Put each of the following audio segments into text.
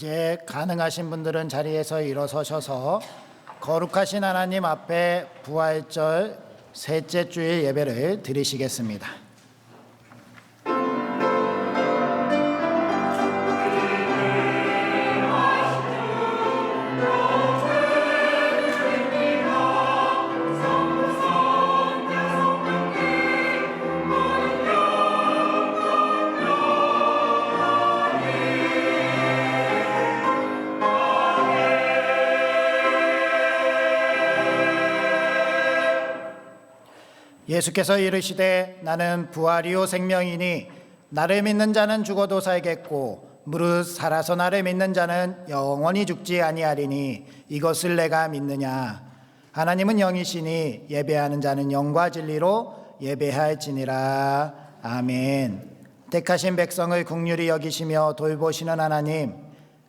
이제 가능하신 분들은 자리에서 일어서셔서 거룩하신 하나님 앞에 부활절 셋째 주일 예배를 드리시겠습니다. 예수께서 이르시되 나는 부활이요 생명이니 나를 믿는 자는 죽어도 살겠고 무릇 살아서 나를 믿는 자는 영원히 죽지 아니하리니 이것을 내가 믿느냐. 하나님은 영이시니 예배하는 자는 영과 진리로 예배할지니라. 아멘. 택하신 백성을 긍휼히 여기시며 돌보시는 하나님,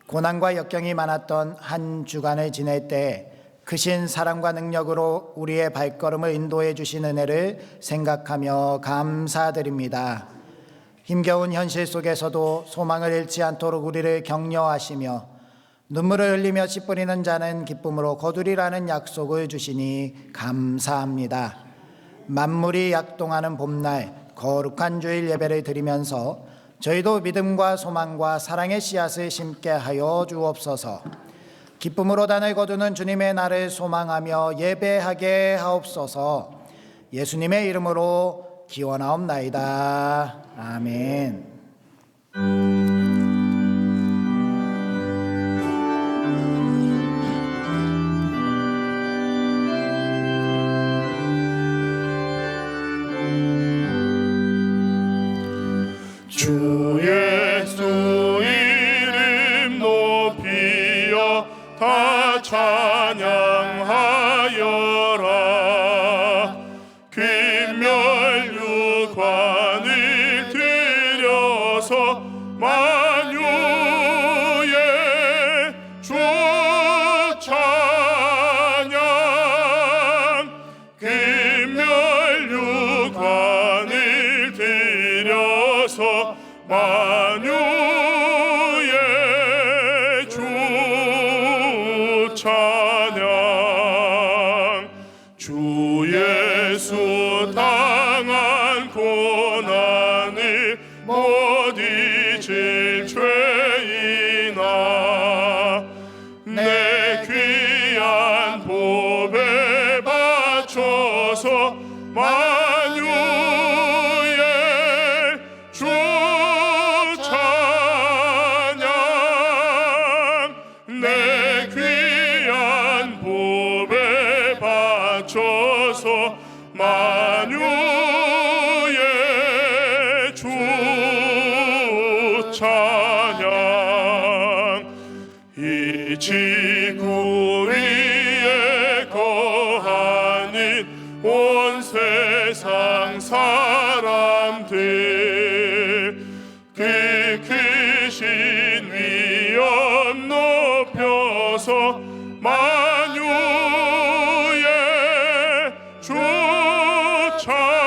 고난과 역경이 많았던 한 주간을 지낼 때 크신 사랑과 능력으로 우리의 발걸음을 인도해 주신 은혜를 생각하며 감사드립니다. 힘겨운 현실 속에서도 소망을 잃지 않도록 우리를 격려하시며 눈물을 흘리며 씨 뿌리는 자는 기쁨으로 거두리라는 약속을 주시니 감사합니다. 만물이 약동하는 봄날 거룩한 주일 예배를 드리면서 저희도 믿음과 소망과 사랑의 씨앗을 심게 하여 주옵소서. 기쁨으로 단을 거두는 주님의 날을 소망하며 예배하게 하옵소서. 예수님의 이름으로 기원하옵나이다. 아멘. 주 예수 이름 높이어 다 찬양하여라. 금멸유관을 들여서 만유의 주 찬양. 금멸유관을 들여서 만유의 주 찬양. 주 예수 당한 고난을 못 잊을 죄인아, 내 귀한 보배 바쳐서 만유의 주 찬양. 내 귀한 보배 바쳐서 만유의 주 찬양. 이 지구 위에 거하는 온 세상 사람들, 그 크신 위엄 높여서 만유의 주 찬양.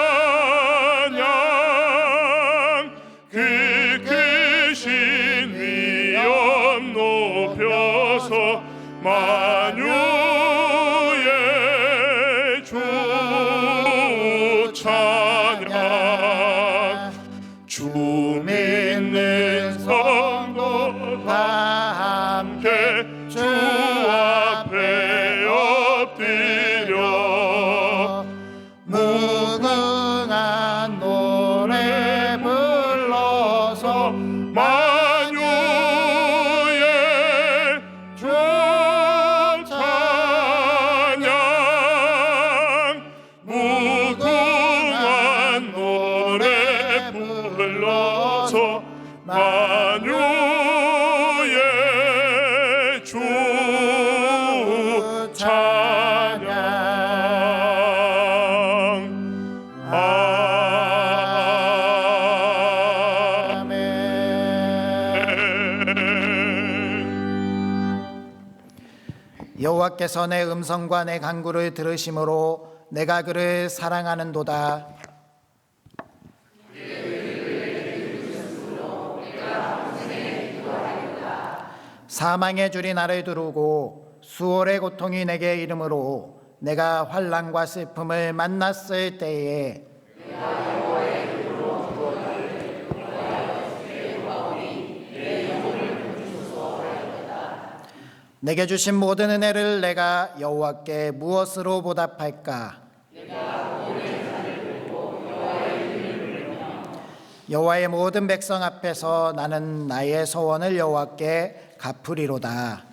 그 크신 위엄 높여서 만유의 주 찬양. 주 믿는 성도 다 함께 주 앞에 엎드려 무궁한 노래 불러서 만유의 주 찬양. 무궁한 노래 불러서 만유의 주 찬양. 여호와께서 내 음성과 내 간구를 들으심으로 내가 그를 사랑하는도다. 사망의 줄이 나를 두르고 수월의 고통이 내게 이름으로 내가 환난과 슬픔을 만났을 때에 내게 주신 모든 은혜를 내가 여호와께 무엇으로 보답할까? 여호와의 모든 백성 앞에서 나는 나의 소원을 여호와께 갚으리로다.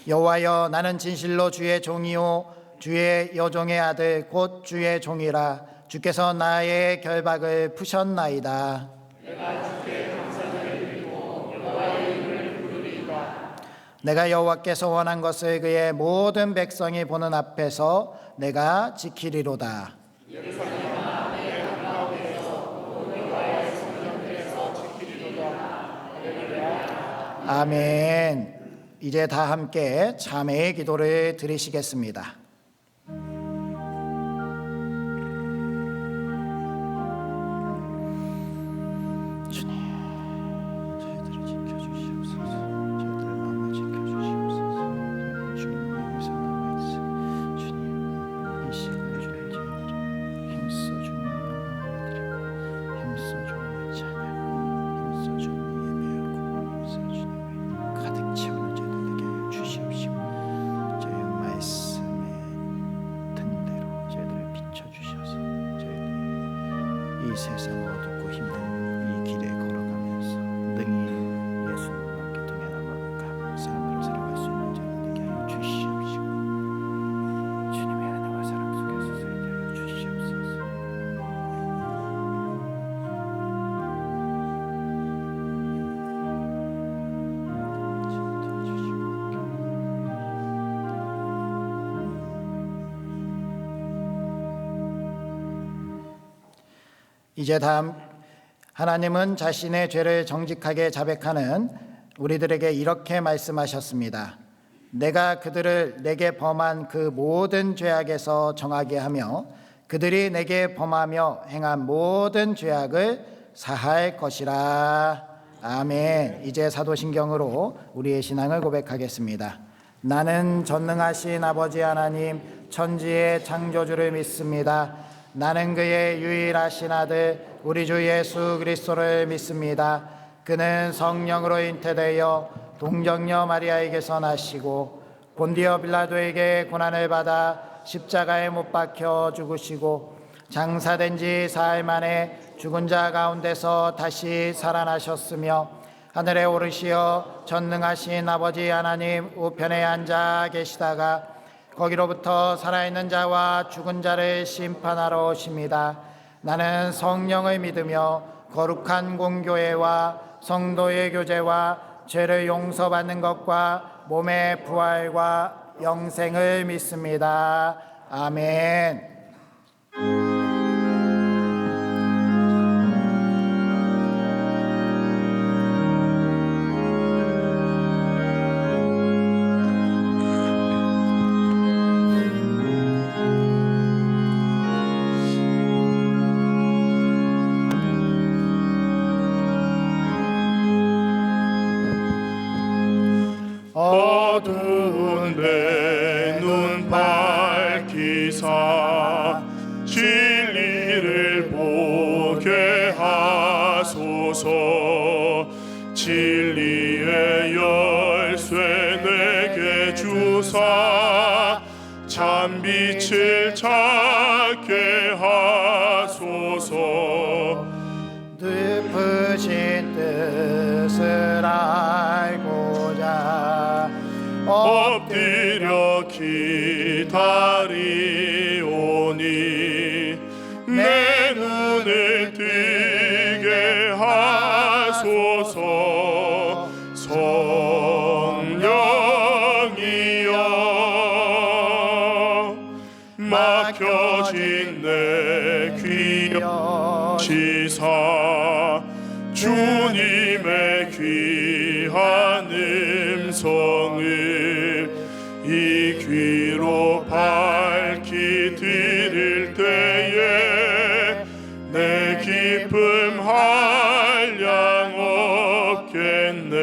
여호와여, 나는 진실로 주의 종이요 주의 여종의 아들 곧 주의 종이라. 주께서 나의 결박을 푸셨나이다. 내가 여호와께서 원한 것을 그의 모든 백성이 보는 앞에서 내가 지키리로다. 아멘. 이제 다 함께 참회의 기도를 드리시겠습니다. 세상을 어둡고 힘든 이 길에 걸어가면서 능히 예수님과 함께 동행하고 감사함으로 살아갈 수 있는 저희들 되게 하여 주시옵시고 주님의 은혜와 사랑 속에서 살게 하여 주시옵소서. 이제 다음, 하나님은 자신의 죄를 정직하게 자백하는 우리들에게 이렇게 말씀하셨습니다. 내가 그들을 내게 범한 그 모든 죄악에서 정하게 하며 그들이 내게 범하며 행한 모든 죄악을 사할 것이라. 아멘. 이제 사도신경으로 우리의 신앙을 고백하겠습니다. 나는 전능하신 아버지 하나님 천지의 창조주를 믿습니다. 나는 그의 유일하신 아들 우리 주 예수 그리스도를 믿습니다. 그는 성령으로 잉태되어 동정녀 마리아에게서 나시고 본디오 빌라도에게 고난을 받아 십자가에 못 박혀 죽으시고 장사된 지 사흘 만에 죽은 자 가운데서 다시 살아나셨으며 하늘에 오르시어 전능하신 아버지 하나님 우편에 앉아 계시다가 거기로부터 살아있는 자와 죽은 자를 심판하러 오십니다. 나는 성령을 믿으며 거룩한 공교회와 성도의 교제와 죄를 용서받는 것과 몸의 부활과 영생을 믿습니다. 아멘. 어두운 내 눈 밝히사 진리를 보게 하소서. 진리의 열쇠 내게 주사 참빛을 찾게 하소서. 깊으신 뜻을 알고자 엎드려 기다리오니 내 눈을 뜨게 하소서. 성령이여 막혀진 내 귀여 지사 주님의 귀한 음성을 이 귀로 밝히 들을 때에 내 깊은 한량 없겠네.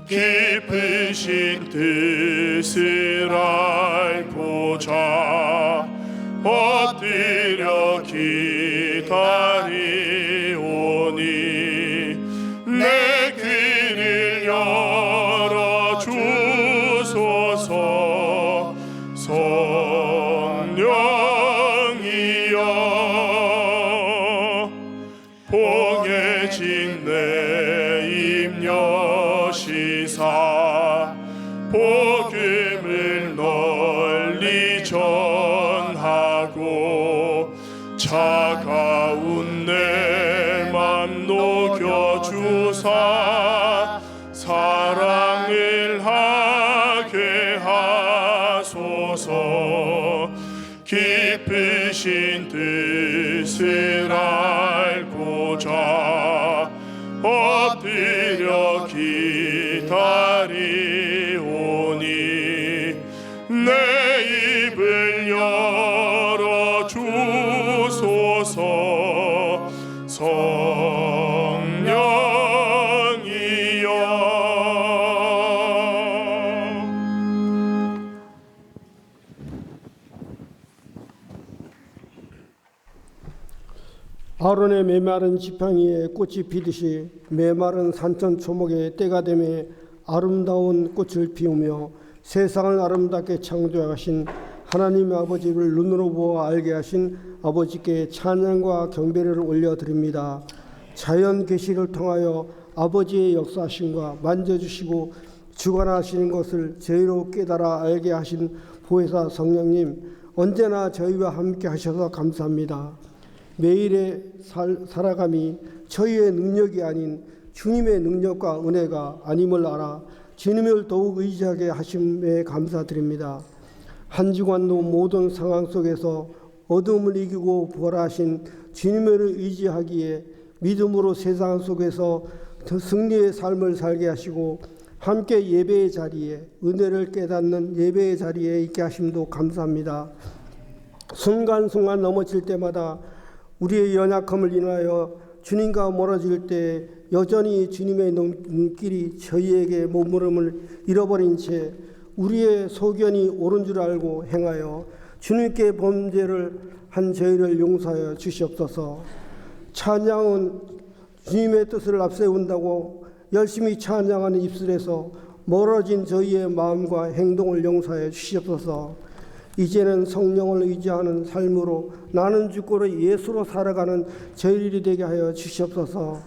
깊으신 뜻을 알고자 엎드려 기다리오니 내 귀를 열어 주소서. 성령이여 봉해진 내 임여시사 복음을 널리 전하고 차가운 내 맘 녹여주사 사랑을 하게 하소서. 깊으신 뜻을 알고자 엎드려 기다리오니 내 입을 열어 주소서. 성령이여 아론의 메마른 지팡이에 꽃이 피듯이 메마른 산천 초목에 때가 되매 아름다운 꽃을 피우며 세상을 아름답게 창조하신 하나님 아버지를 눈으로 보아 알게 하신 아버지께 찬양과 경배를 올려드립니다. 자연 계시를 통하여 아버지의 역사하심과 만져주시고 주관하시는 것을 저희로 깨달아 알게 하신 보혜사 성령님, 언제나 저희와 함께 하셔서 감사합니다. 매일의 살아감이 저희의 능력이 아닌 주님의 능력과 은혜가 아님을 알아 주님을 더욱 의지하게 하심에 감사드립니다. 한 주간도 모든 상황 속에서 어둠을 이기고 부활하신 주님을 의지하기에 믿음으로 세상 속에서 더 승리의 삶을 살게 하시고 함께 예배의 자리에 은혜를 깨닫는 예배의 자리에 있게 하심도 감사합니다. 순간순간 넘어질 때마다 우리의 연약함을 인하여 주님과 멀어질 때 여전히 주님의 눈길이 저희에게 몸부림을 잃어버린 채 우리의 소견이 옳은 줄 알고 행하여 주님께 범죄를 한 저희를 용서하여 주시옵소서. 찬양은 주님의 뜻을 앞세운다고 열심히 찬양하는 입술에서 멀어진 저희의 마음과 행동을 용서하여 주시옵소서. 이제는 성령을 의지하는 삶으로 나는 죽고로 예수로 살아가는 저희들이 되게 하여 주시옵소서.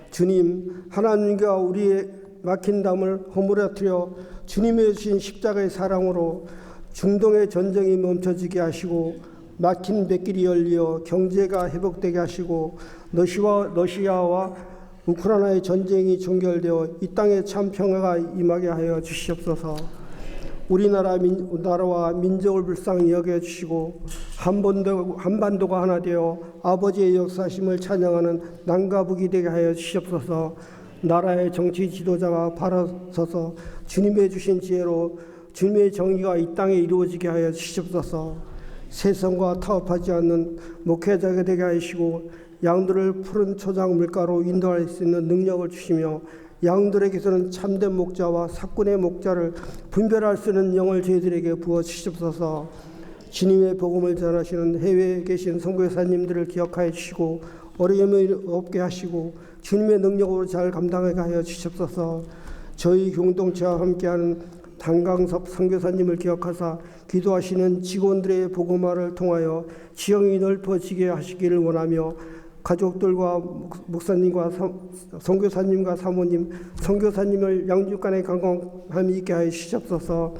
주님, 하나님과 우리의 막힌 담을 허물어뜨려 주님의 주신 십자가의 사랑으로 중동의 전쟁이 멈춰지게 하시고 막힌 뱃길이 열려 경제가 회복되게 하시고 러시아와 우크라이나의 전쟁이 종결되어 이 땅에 참 평화가 임하게 하여 주시옵소서. 우리나라와 민족을 불쌍히 여겨주시고 한반도가 하나 되어 아버지의 역사심을 찬양하는 남과 북이 되게 하여 주시옵소서. 나라의 정치 지도자가 바로 서서 주님의 주신 지혜로 주님의 정의가 이 땅에 이루어지게 하여 주시옵소서. 세상과 타협하지 않는 목회자가 되게 하시고 양들을 푸른 초장 물가로 인도할 수 있는 능력을 주시며 양들에게서는 참된 목자와 사꾼의 목자를 분별할 수 있는 영을 저희들에게 부어 주시옵소서. 주님의 복음을 전하시는 해외에 계신 선교사님들을 기억하여 주시고 어려움을 없게 하시고 주님의 능력으로 잘 감당하게 하여 주시옵소서. 저희 공동체와 함께하는 단강섭 선교사님을 기억하사 기도하시는 직원들의 복음화를 통하여 지형이 넓어지게 하시기를 원하며 가족들과 목사님과 선교사님과 사모님, 선교사님을 양육간의 건강함이 있게 하여 주시옵소서.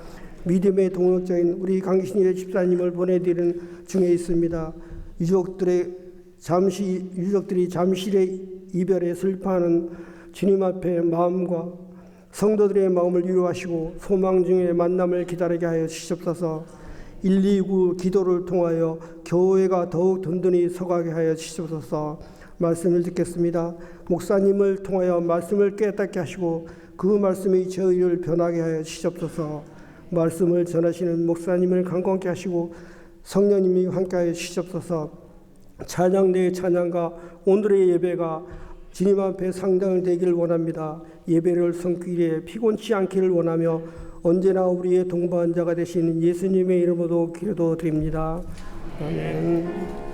믿음의 동역자인 우리 강신일의 집사님을 보내드리는 중에 있습니다. 유족들이 잠실의 이별에 슬퍼하는 주님 앞에 마음과 성도들의 마음을 위로하시고 소망 중에 만남을 기다리게 하여 주시옵소서. 129 기도를 통하여 교회가 더욱 든든히 서가게 하여 주시옵소서. 말씀을 듣겠습니다. 목사님을 통하여 말씀을 깨닫게 하시고 그 말씀이 저희를 변하게 하여 주시옵소서. 말씀을 전하시는 목사님을 강건케 하시고 성령님이 함께하여 주시옵소서. 찬양 내 찬양과 오늘의 예배가 주님 앞에 상당을 되기를 원합니다. 예배를 성길에 피곤치 않기를 원하며 언제나 우리의 동반자가 되시는 예수님의 이름으로 기도드립니다. 아멘.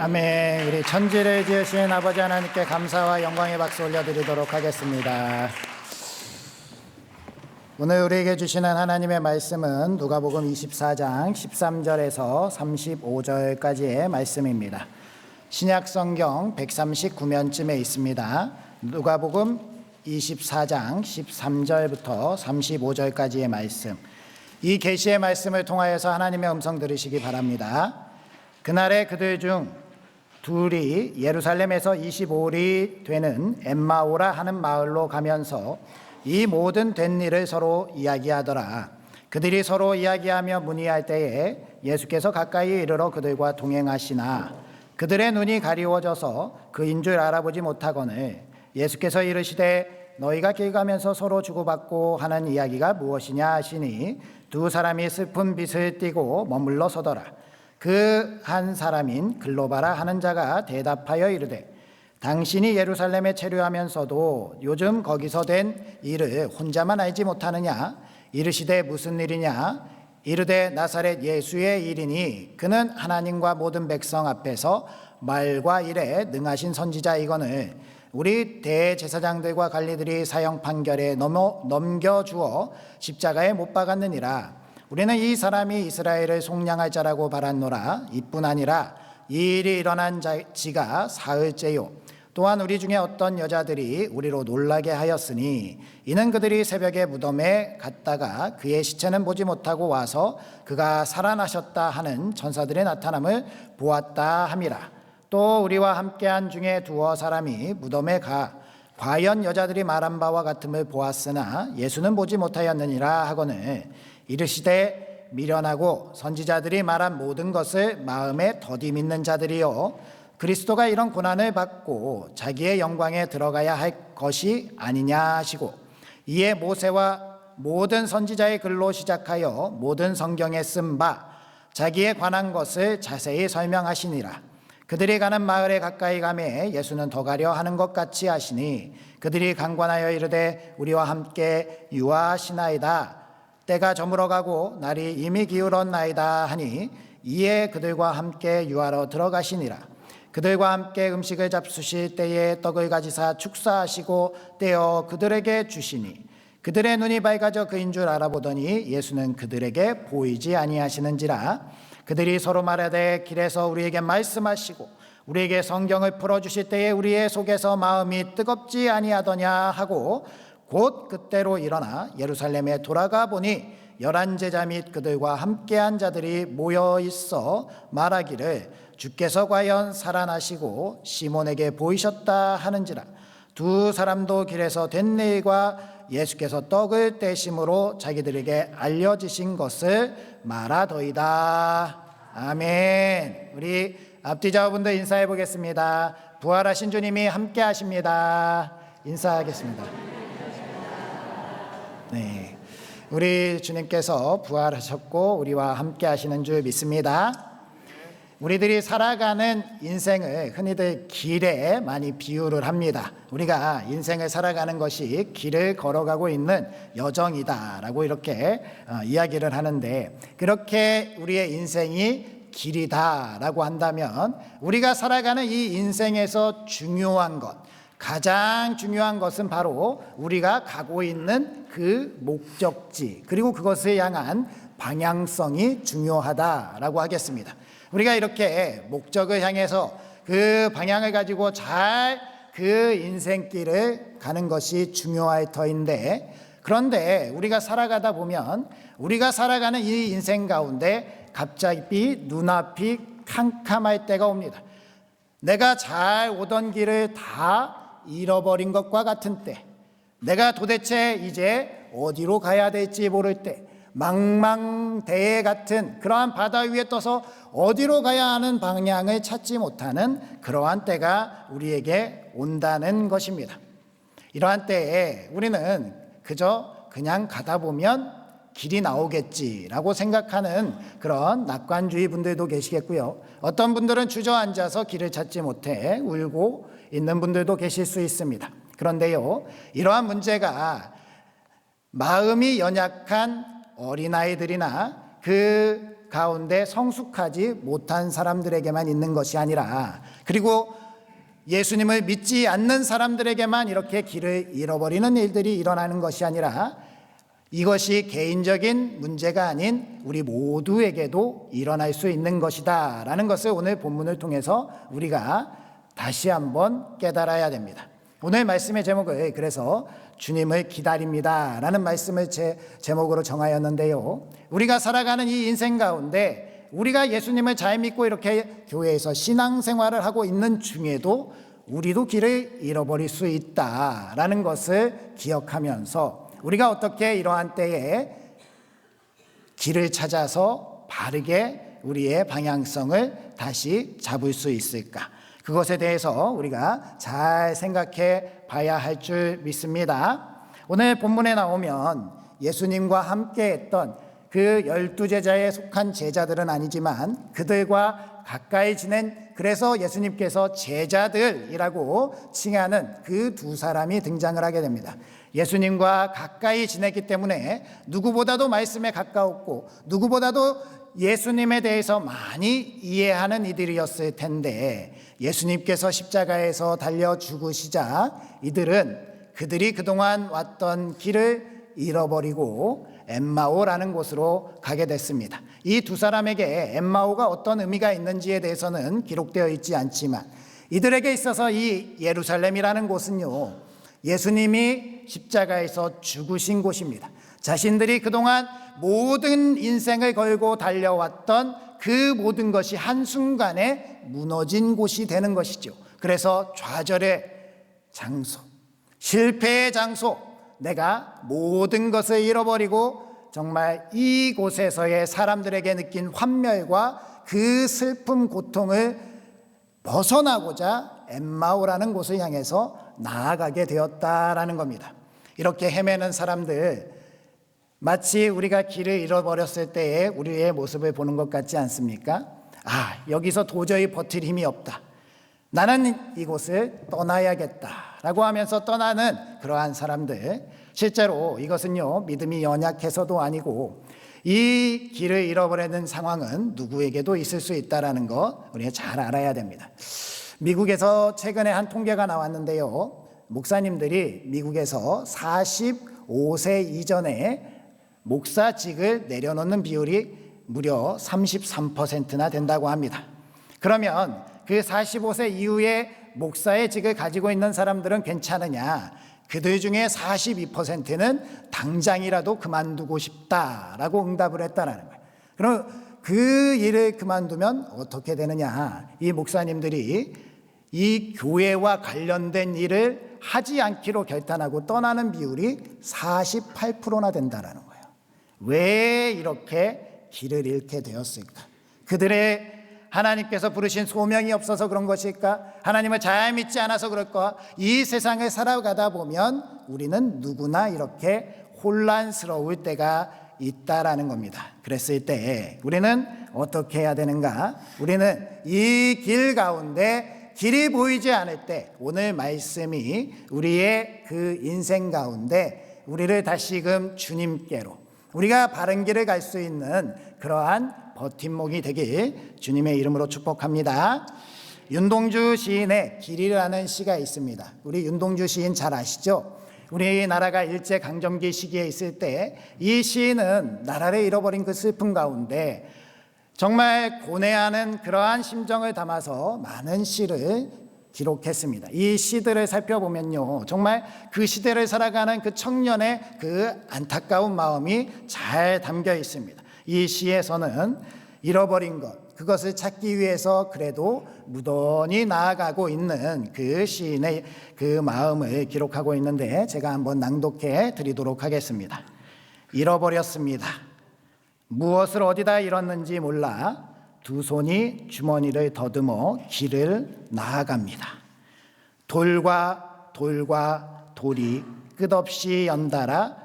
아멘. 우리 천지를 지으신 아버지 하나님께 감사와 영광의 박수 올려드리도록 하겠습니다. 오늘 우리에게 주시는 하나님의 말씀은 누가복음 24장 13절에서 35절까지의 말씀입니다. 신약성경 139면쯤에 있습니다. 누가복음 24장 13절부터 35절까지의 말씀. 이 계시의 말씀을 통하여서 하나님의 음성 들으시기 바랍니다. 그날에 그들 중 둘이 예루살렘에서 25里되는 엠마오라 하는 마을로 가면서 이 모든 된 일을 서로 이야기하더라. 그들이 서로 이야기하며 문의할 때에 예수께서 가까이 이르러 그들과 동행하시나 그들의 눈이 가리워져서 그인 줄 알아보지 못하거늘 예수께서 이르시되 너희가 길 가면서 서로 주고받고 하는 이야기가 무엇이냐 하시니 두 사람이 슬픈 빛을 띠고 머물러 서더라. 그 한 사람인 글로바라 하는 자가 대답하여 이르되 당신이 예루살렘에 체류하면서도 요즘 거기서 된 일을 혼자만 알지 못하느냐? 이르시되 무슨 일이냐? 이르되 나사렛 예수의 일이니 그는 하나님과 모든 백성 앞에서 말과 일에 능하신 선지자이거늘 우리 대제사장들과 관리들이 사형 판결에 넘겨주어 십자가에 못 박았느니라. 우리는 이 사람이 이스라엘을 속량할 자라고 바랐노라. 이뿐 아니라 이 일이 일어난 지가 사흘째요. 또한 우리 중에 어떤 여자들이 우리로 놀라게 하였으니 이는 그들이 새벽에 무덤에 갔다가 그의 시체는 보지 못하고 와서 그가 살아나셨다 하는 천사들의 나타남을 보았다 함이라. 또 우리와 함께한 중에 두어 사람이 무덤에 가 과연 여자들이 말한 바와 같음을 보았으나 예수는 보지 못하였느니라 하거늘 이르시되 미련하고 선지자들이 말한 모든 것을 마음에 더디 믿는 자들이요 그리스도가 이런 고난을 받고 자기의 영광에 들어가야 할 것이 아니냐 하시고 이에 모세와 모든 선지자의 글로 시작하여 모든 성경에 쓴 바 자기에 관한 것을 자세히 설명하시니라. 그들이 가는 마을에 가까이 가매 예수는 더 가려 하는 것 같이 하시니 그들이 강권하여 이르되 우리와 함께 유하시나이다. 때가 저물어가고 날이 이미 기울었나이다 하니 이에 그들과 함께 유하러 들어가시니라. 그들과 함께 음식을 잡수실 때에 떡을 가지사 축사하시고 떼어 그들에게 주시니 그들의 눈이 밝아져 그인 줄 알아보더니 예수는 그들에게 보이지 아니하시는지라. 그들이 서로 말하되 길에서 우리에게 말씀하시고 우리에게 성경을 풀어주실 때에 우리의 속에서 마음이 뜨겁지 아니하더냐 하고 곧 그때로 일어나 예루살렘에 돌아가 보니 11 제자 및 그들과 함께한 자들이 모여 있어 말하기를 주께서 과연 살아나시고 시몬에게 보이셨다 하는지라. 두 사람도 길에서 된 일과 예수께서 떡을 떼심으로 자기들에게 알려지신 것을 말하더이다. 아멘. 우리 앞뒤 좌우분들 인사해 보겠습니다. 부활하신 주님이 함께 하십니다. 인사하겠습니다. 네, 우리 주님께서 부활하셨고 우리와 함께 하시는 줄 믿습니다. 우리들이 살아가는 인생을 흔히들 길에 많이 비유를 합니다. 우리가 인생을 살아가는 것이 길을 걸어가고 있는 여정이다라고 이렇게 이야기를 하는데 그렇게 우리의 인생이 길이다라고 한다면 우리가 살아가는 이 인생에서 중요한 것 가장 중요한 것은 바로 우리가 가고 있는 그 목적지 그리고 그것을 향한 방향성이 중요하다라고 하겠습니다. 우리가 이렇게 목적을 향해서 그 방향을 가지고 잘 그 인생길을 가는 것이 중요할 터인데 그런데 우리가 살아가다 보면 우리가 살아가는 이 인생 가운데 갑자기 눈앞이 캄캄할 때가 옵니다. 내가 잘 오던 길을 다 잃어버린 것과 같은 때 내가 도대체 이제 어디로 가야 될지 모를 때 망망대해 같은 그러한 바다 위에 떠서 어디로 가야 하는 방향을 찾지 못하는 그러한 때가 우리에게 온다는 것입니다. 이러한 때에 우리는 그냥 가다 보면 길이 나오겠지라고 생각하는 그런 낙관주의 분들도 계시겠고요. 어떤 분들은 주저앉아서 길을 찾지 못해 울고 있는 분들도 계실 수 있습니다. 그런데요, 이러한 문제가 마음이 연약한 어린아이들이나 그 가운데 성숙하지 못한 사람들에게만 있는 것이 아니라 그리고 예수님을 믿지 않는 사람들에게만 이렇게 길을 잃어버리는 일들이 일어나는 것이 아니라 이것이 개인적인 문제가 아닌 우리 모두에게도 일어날 수 있는 것이다 라는 것을 오늘 본문을 통해서 우리가 다시 한번 깨달아야 됩니다. 오늘 말씀의 제목을 그래서 주님을 기다립니다 라는 말씀을 제목으로 정하였는데요, 우리가 살아가는 이 인생 가운데 우리가 예수님을 잘 믿고 이렇게 교회에서 신앙생활을 하고 있는 중에도 우리도 길을 잃어버릴 수 있다라는 것을 기억하면서 우리가 어떻게 이러한 때에 길을 찾아서 바르게 우리의 방향성을 다시 잡을 수 있을까, 그것에 대해서 우리가 잘 생각해 봐야 할 줄 믿습니다. 오늘 본문에 나오면 예수님과 함께 했던 그 12 제자에 속한 제자들은 아니지만 그들과 가까이 지낸 그래서 예수님께서 제자들이라고 칭하는 그 두 사람이 등장을 하게 됩니다. 예수님과 가까이 지냈기 때문에 누구보다도 말씀에 가까웠고 누구보다도 예수님에 대해서 많이 이해하는 이들이었을 텐데, 예수님께서 십자가에서 달려 죽으시자 이들은 그들이 그동안 왔던 길을 잃어버리고 엠마오라는 곳으로 가게 됐습니다. 이 두 사람에게 엠마오가 어떤 의미가 있는지에 대해서는 기록되어 있지 않지만, 이들에게 있어서 이 예루살렘이라는 곳은요, 예수님이 십자가에서 죽으신 곳입니다. 자신들이 그동안 모든 인생을 걸고 달려왔던 그 모든 것이 한순간에 무너진 곳이 되는 것이죠. 그래서 좌절의 장소, 실패의 장소, 내가 모든 것을 잃어버리고 정말 이곳에서의 사람들에게 느낀 환멸과 그 슬픔, 고통을 벗어나고자 엠마오라는 곳을 향해서 나아가게 되었다라는 겁니다. 이렇게 헤매는 사람들, 마치 우리가 길을 잃어버렸을 때의 우리의 모습을 보는 것 같지 않습니까? 여기서 도저히 버틸 힘이 없다, 나는 이곳을 떠나야겠다라고 하면서 떠나는 그러한 사람들, 실제로 이것은요, 믿음이 연약해서도 아니고 이 길을 잃어버리는 상황은 누구에게도 있을 수 있다는 거 우리가 잘 알아야 됩니다. 미국에서 최근에 한 통계가 나왔는데요, 목사님들이 미국에서 45세 이전에 목사직을 내려놓는 비율이 무려 33%나 된다고 합니다. 그러면 그 45세 이후에 목사의 직을 가지고 있는 사람들은 괜찮으냐? 그들 중에 42%는 당장이라도 그만두고 싶다라고 응답을 했다는 거예요. 그럼 그 일을 그만두면 어떻게 되느냐? 이 목사님들이 이 교회와 관련된 일을 하지 않기로 결단하고 떠나는 비율이 48%나 된다는 거예요. 왜 이렇게 길을 잃게 되었을까? 그들의 하나님께서 부르신 소명이 없어서 그런 것일까? 하나님을 잘 믿지 않아서 그럴까? 이 세상을 살아가다 보면 우리는 누구나 이렇게 혼란스러울 때가 있다라는 겁니다. 그랬을 때 우리는 어떻게 해야 되는가? 우리는 이 길 가운데 길이 보이지 않을 때 오늘 말씀이 우리의 그 인생 가운데 우리를 다시금 주님께로, 우리가 바른 길을 갈 수 있는 그러한 버팀목이 되길 주님의 이름으로 축복합니다. 윤동주 시인의 길이라는 시가 있습니다. 우리 윤동주 시인 잘 아시죠? 우리나라가 일제강점기 시기에 있을 때 이 시인은 나라를 잃어버린 그 슬픔 가운데 정말 고뇌하는 그러한 심정을 담아서 많은 시를 기록했습니다. 이 시들을 살펴보면요, 정말 그 시대를 살아가는 그 청년의 그 안타까운 마음이 잘 담겨 있습니다. 이 시에서는 잃어버린 것, 그것을 찾기 위해서 그래도 무던히 나아가고 있는 그 시인의 그 마음을 기록하고 있는데, 제가 한번 낭독해 드리도록 하겠습니다. 잃어버렸습니다. 무엇을 어디다 잃었는지 몰라 두 손이 주머니를 더듬어 길을 나아갑니다. 돌과 돌이 끝없이 연달아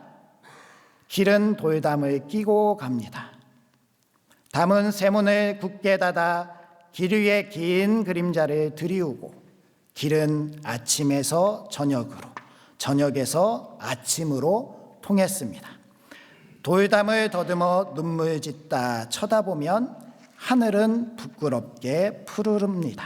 길은 돌담을 끼고 갑니다. 담은 쇠문을 굳게 닫아 길 위에 긴 그림자를 들이우고, 길은 아침에서 저녁으로, 저녁에서 아침으로 통했습니다. 돌담을 더듬어 눈물 짓다 쳐다보면 하늘은 부끄럽게 푸르릅니다.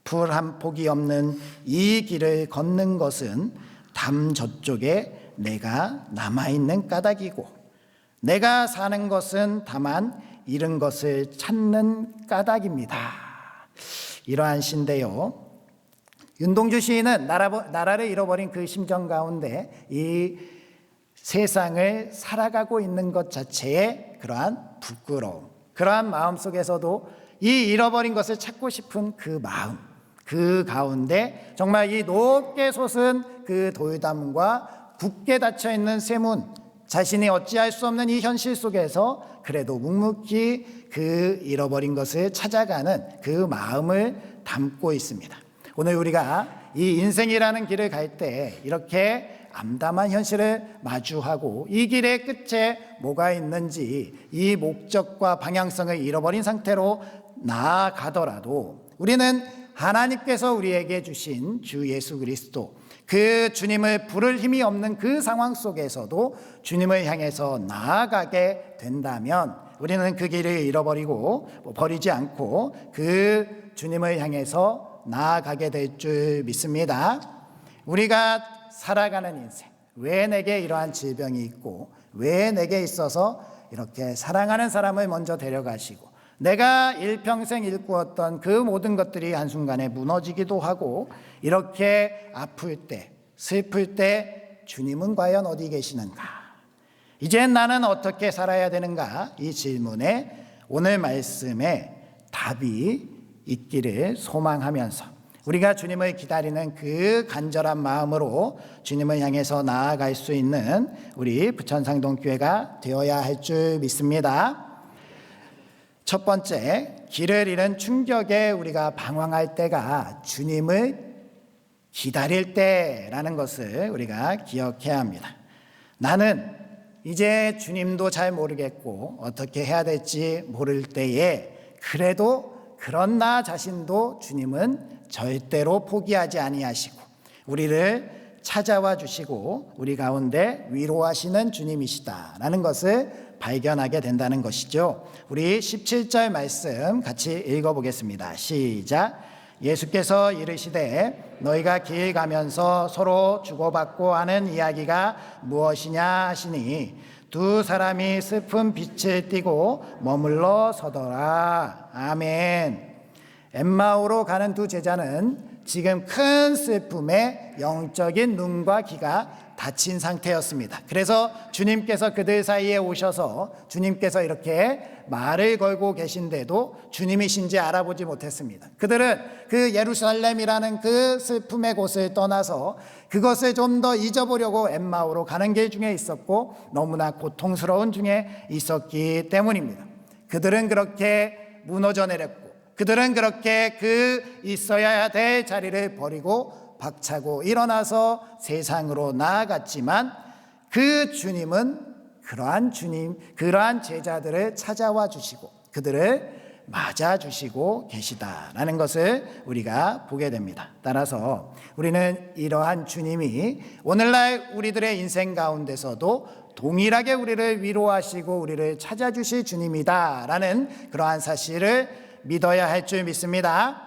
풀 한 폭이 없는 이 길을 걷는 것은 담 저쪽에 내가 남아있는 까닭이고, 내가 사는 것은 다만 잃은 것을 찾는 까닭입니다. 이러한 시인데요, 윤동주 시인은 나라를 잃어버린 그 심정 가운데 이 세상을 살아가고 있는 것 자체에 그러한 부끄러움, 그러한 마음 속에서도 이 잃어버린 것을 찾고 싶은 그 마음, 그 가운데 정말 이 높게 솟은 그 돌담과 굳게 닫혀있는 쇠문, 자신이 어찌할 수 없는 이 현실 속에서 그래도 묵묵히 그 잃어버린 것을 찾아가는 그 마음을 담고 있습니다. 오늘 우리가 이 인생이라는 길을 갈 때 이렇게 암담한 현실을 마주하고 이 길의 끝에 뭐가 있는지, 이 목적과 방향성을 잃어버린 상태로 나아가더라도 우리는 하나님께서 우리에게 주신 주 예수 그리스도, 그 주님을 부를 힘이 없는 그 상황 속에서도 주님을 향해서 나아가게 된다면 우리는 그 길을 잃어버리고 버리지 않고 그 주님을 향해서 나아가게 될 줄 믿습니다. 우리가 살아가는 인생, 왜 내게 이러한 질병이 있고 왜 내게 있어서 이렇게 사랑하는 사람을 먼저 데려가시고 내가 일평생 일구었던 그 모든 것들이 한순간에 무너지기도 하고 이렇게 아플 때, 슬플 때 주님은 과연 어디 계시는가? 이제 나는 어떻게 살아야 되는가? 이 질문에 오늘 말씀에 답이 있기를 소망하면서 우리가 주님을 기다리는 그 간절한 마음으로 주님을 향해서 나아갈 수 있는 우리 부천상동교회가 되어야 할 줄 믿습니다. 첫 번째, 길을 잃은 충격에 우리가 방황할 때가 주님을 기다릴 때라는 것을 우리가 기억해야 합니다. 나는 이제 주님도 잘 모르겠고 어떻게 해야 될지 모를 때에 그래도 그런 나 자신도 주님은 절대로 포기하지 아니하시고 우리를 찾아와 주시고 우리 가운데 위로하시는 주님이시다라는 것을 발견하게 된다는 것이죠. 우리 17절 말씀 같이 읽어보겠습니다. 시작. 예수께서 이르시되 너희가 길 가면서 서로 주고받고 하는 이야기가 무엇이냐 하시니 두 사람이 슬픈 빛을 띠고 머물러 서더라. 아멘. 엠마오로 가는 두 제자는 지금 큰 슬픔에 영적인 눈과 귀가 닫힌 상태였습니다. 그래서 주님께서 그들 사이에 오셔서 주님께서 이렇게 말을 걸고 계신데도 주님이신지 알아보지 못했습니다. 그들은 그 예루살렘이라는 그 슬픔의 곳을 떠나서 그것을 좀 더 잊어보려고 엠마오로 가는 길 중에 있었고 너무나 고통스러운 중에 있었기 때문입니다. 그들은 그렇게 무너져 내렸고 그들은 그렇게 그 있어야 될 자리를 버리고 박차고 일어나서 세상으로 나아갔지만 그 주님은 그러한 제자들을 찾아와 주시고 그들을 맞아 주시고 계시다라는 것을 우리가 보게 됩니다. 따라서 우리는 이러한 주님이 오늘날 우리들의 인생 가운데서도 동일하게 우리를 위로하시고 우리를 찾아주실 주님이다라는 그러한 사실을 믿어야 할 줄 믿습니다.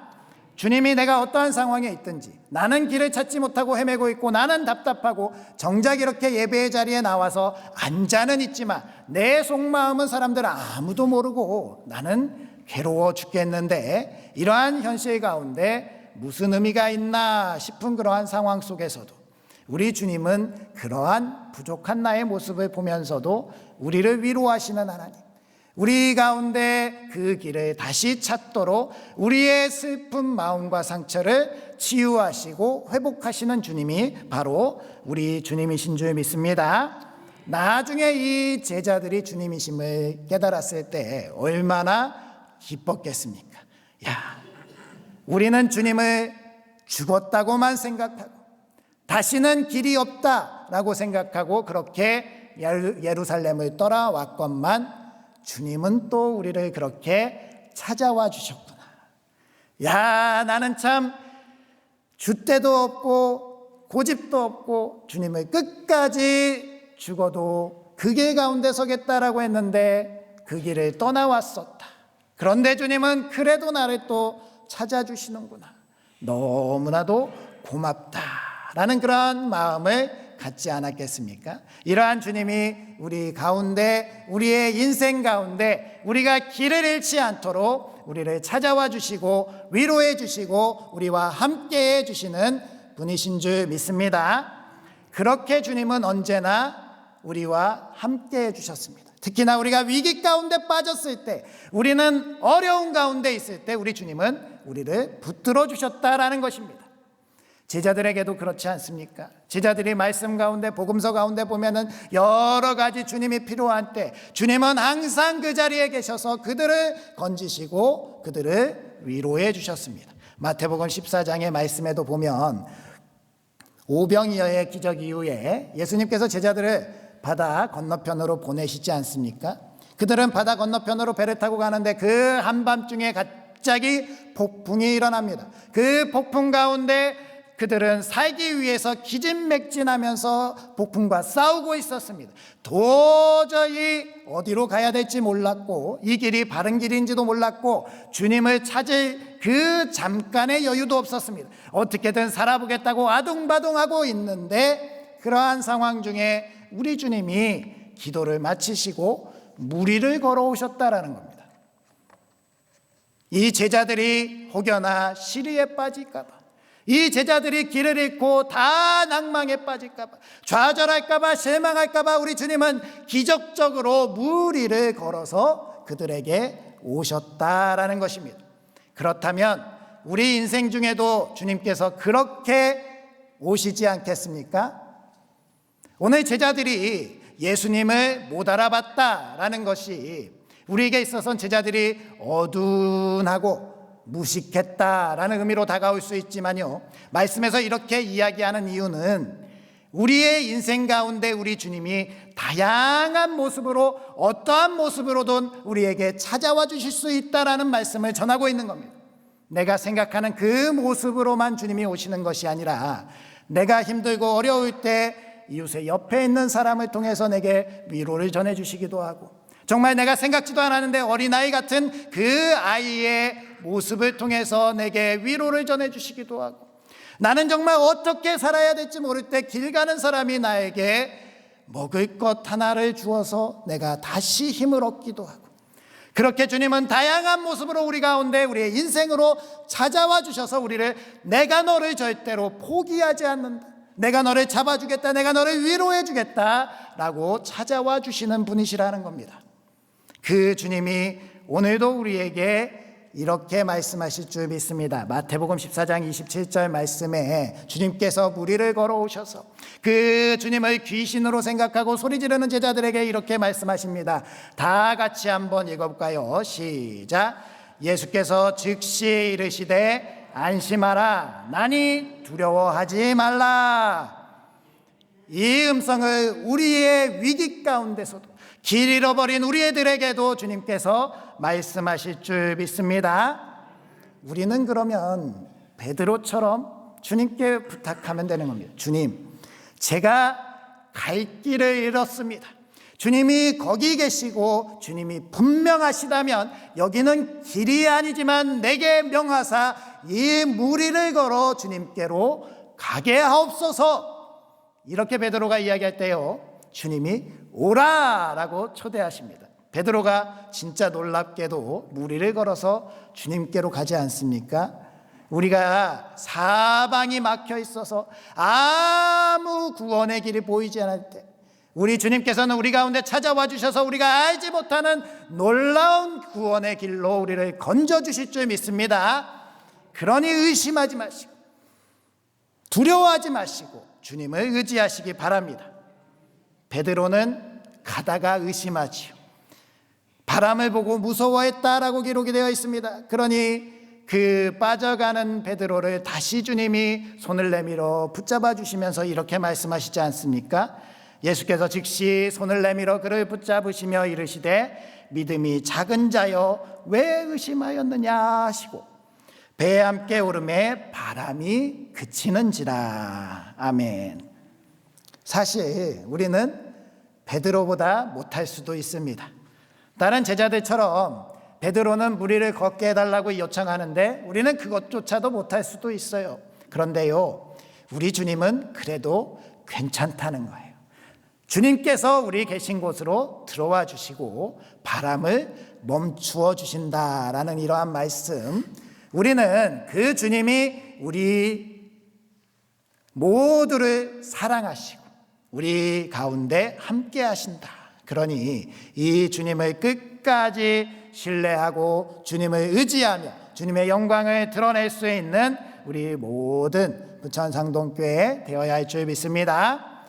주님이 내가 어떠한 상황에 있든지 나는 길을 찾지 못하고 헤매고 있고 나는 답답하고 정작 이렇게 예배의 자리에 나와서 앉아는 있지만 내 속마음은 사람들 아무도 모르고 나는 괴로워 죽겠는데 이러한 현실 가운데 무슨 의미가 있나 싶은 그러한 상황 속에서도 우리 주님은 그러한 부족한 나의 모습을 보면서도 우리를 위로하시는 하나님, 우리 가운데 그 길을 다시 찾도록 우리의 슬픈 마음과 상처를 치유하시고 회복하시는 주님이 바로 우리 주님이신 줄 믿습니다. 나중에 이 제자들이 주님이심을 깨달았을 때 얼마나 기뻤겠습니까? 야, 우리는 주님을 죽었다고만 생각하고 다시는 길이 없다라고 생각하고 그렇게 예루살렘을 떠나왔건만 주님은 또 우리를 그렇게 찾아와 주셨구나. 야, 나는 참 줏대도 없고 고집도 없고 주님을 끝까지 죽어도 그 길 가운데 서겠다라고 했는데 그 길을 떠나왔었다. 그런데 주님은 그래도 나를 또 찾아주시는구나. 너무나도 고맙다라는 그런 마음을 갖지 않았겠습니까? 이러한 주님이 우리 가운데, 우리의 인생 가운데 우리가 길을 잃지 않도록 우리를 찾아와 주시고 위로해 주시고 우리와 함께 해 주시는 분이신 줄 믿습니다. 그렇게 주님은 언제나 우리와 함께 해 주셨습니다. 특히나 우리가 위기 가운데 빠졌을 때, 우리는 어려운 가운데 있을 때 우리 주님은 우리를 붙들어 주셨다라는 것입니다. 제자들에게도 그렇지 않습니까? 제자들이 말씀 가운데 복음서 가운데 보면은 여러 가지 주님이 필요한 때 주님은 항상 그 자리에 계셔서 그들을 건지시고 그들을 위로해 주셨습니다. 마태복음 14장의 말씀에도 보면 오병이어의 기적 이후에 예수님께서 제자들을 바다 건너편으로 보내시지 않습니까? 그들은 바다 건너편으로 배를 타고 가는데 그 한밤중에 갑자기 폭풍이 일어납니다. 그 폭풍 가운데 그들은 살기 위해서 기진맥진하면서 폭풍과 싸우고 있었습니다. 도저히 어디로 가야 될지 몰랐고 이 길이 바른 길인지도 몰랐고 주님을 찾을 그 잠깐의 여유도 없었습니다. 어떻게든 살아보겠다고 아둥바둥하고 있는데 그러한 상황 중에 우리 주님이 기도를 마치시고 무리를 걸어오셨다라는 겁니다. 이 제자들이 혹여나 시리에 빠질까봐, 이 제자들이 길을 잃고 다 낭망에 빠질까봐, 좌절할까봐, 실망할까봐 우리 주님은 기적적으로 무리를 걸어서 그들에게 오셨다라는 것입니다. 그렇다면 우리 인생 중에도 주님께서 그렇게 오시지 않겠습니까? 오늘 제자들이 예수님을 못 알아봤다라는 것이 우리에게 있어서는 제자들이 어둔하고 무식했다라는 의미로 다가올 수 있지만요, 말씀에서 이렇게 이야기하는 이유는 우리의 인생 가운데 우리 주님이 다양한 모습으로 어떠한 모습으로든 우리에게 찾아와 주실 수 있다라는 말씀을 전하고 있는 겁니다. 내가 생각하는 그 모습으로만 주님이 오시는 것이 아니라 내가 힘들고 어려울 때 이웃의 옆에 있는 사람을 통해서 내게 위로를 전해주시기도 하고, 정말 내가 생각지도 않았는데 어린아이 같은 그 아이의 모습을 통해서 내게 위로를 전해주시기도 하고, 나는 정말 어떻게 살아야 될지 모를 때 길 가는 사람이 나에게 먹을 것 하나를 주어서 내가 다시 힘을 얻기도 하고, 그렇게 주님은 다양한 모습으로 우리 가운데 우리의 인생으로 찾아와 주셔서 우리를 내가 너를 절대로 포기하지 않는다, 내가 너를 잡아주겠다, 내가 너를 위로해 주겠다 라고 찾아와 주시는 분이시라는 겁니다. 그 주님이 오늘도 우리에게 이렇게 말씀하실 줄 믿습니다. 마태복음 14장 27절 말씀에 주님께서 무리를 걸어오셔서 그 주님을 귀신으로 생각하고 소리 지르는 제자들에게 이렇게 말씀하십니다. 다 같이 한번 읽어볼까요? 시작. 예수께서 즉시 이르시되 안심하라, 나니 두려워하지 말라. 이 음성을 우리의 위기 가운데서도 길 잃어버린 우리 애들에게도 주님께서 말씀하실 줄 믿습니다. 우리는 그러면 베드로처럼 주님께 부탁하면 되는 겁니다. 주님, 제가 갈 길을 잃었습니다. 주님이 거기 계시고 주님이 분명하시다면 여기는 길이 아니지만 내게 명하사 이 무리를 걸어 주님께로 가게 하옵소서. 이렇게 베드로가 이야기할 때요, 주님이 오라라고 초대하십니다. 베드로가 진짜 놀랍게도 무리를 걸어서 주님께로 가지 않습니까? 우리가 사방이 막혀 있어서 아무 구원의 길이 보이지 않을 때 우리 주님께서는 우리 가운데 찾아와 주셔서 우리가 알지 못하는 놀라운 구원의 길로 우리를 건져주실 줄 믿습니다. 그러니 의심하지 마시고 두려워하지 마시고 주님을 의지하시기 바랍니다. 베드로는 가다가 의심하지요. 바람을 보고 무서워했다라고 기록이 되어 있습니다. 그러니 그 빠져가는 베드로를 다시 주님이 손을 내밀어 붙잡아 주시면서 이렇게 말씀하시지 않습니까? 예수께서 즉시 손을 내밀어 그를 붙잡으시며 이르시되 믿음이 작은 자여 왜 의심하였느냐 하시고 배에 함께 오름에 바람이 그치는지라. 아멘. 사실 우리는 베드로보다 못할 수도 있습니다. 다른 제자들처럼 베드로는 무리를 걷게 해달라고 요청하는데 우리는 그것조차도 못할 수도 있어요. 그런데요, 우리 주님은 그래도 괜찮다는 거예요. 주님께서 우리 계신 곳으로 들어와 주시고 바람을 멈추어 주신다라는 이러한 말씀, 우리는 그 주님이 우리 모두를 사랑하시고 우리 가운데 함께 하신다. 그러니 이 주님을 끝까지 신뢰하고 주님을 의지하며 주님의 영광을 드러낼 수 있는 우리 모든 부천상동교회 되어야 할 줄 믿습니다.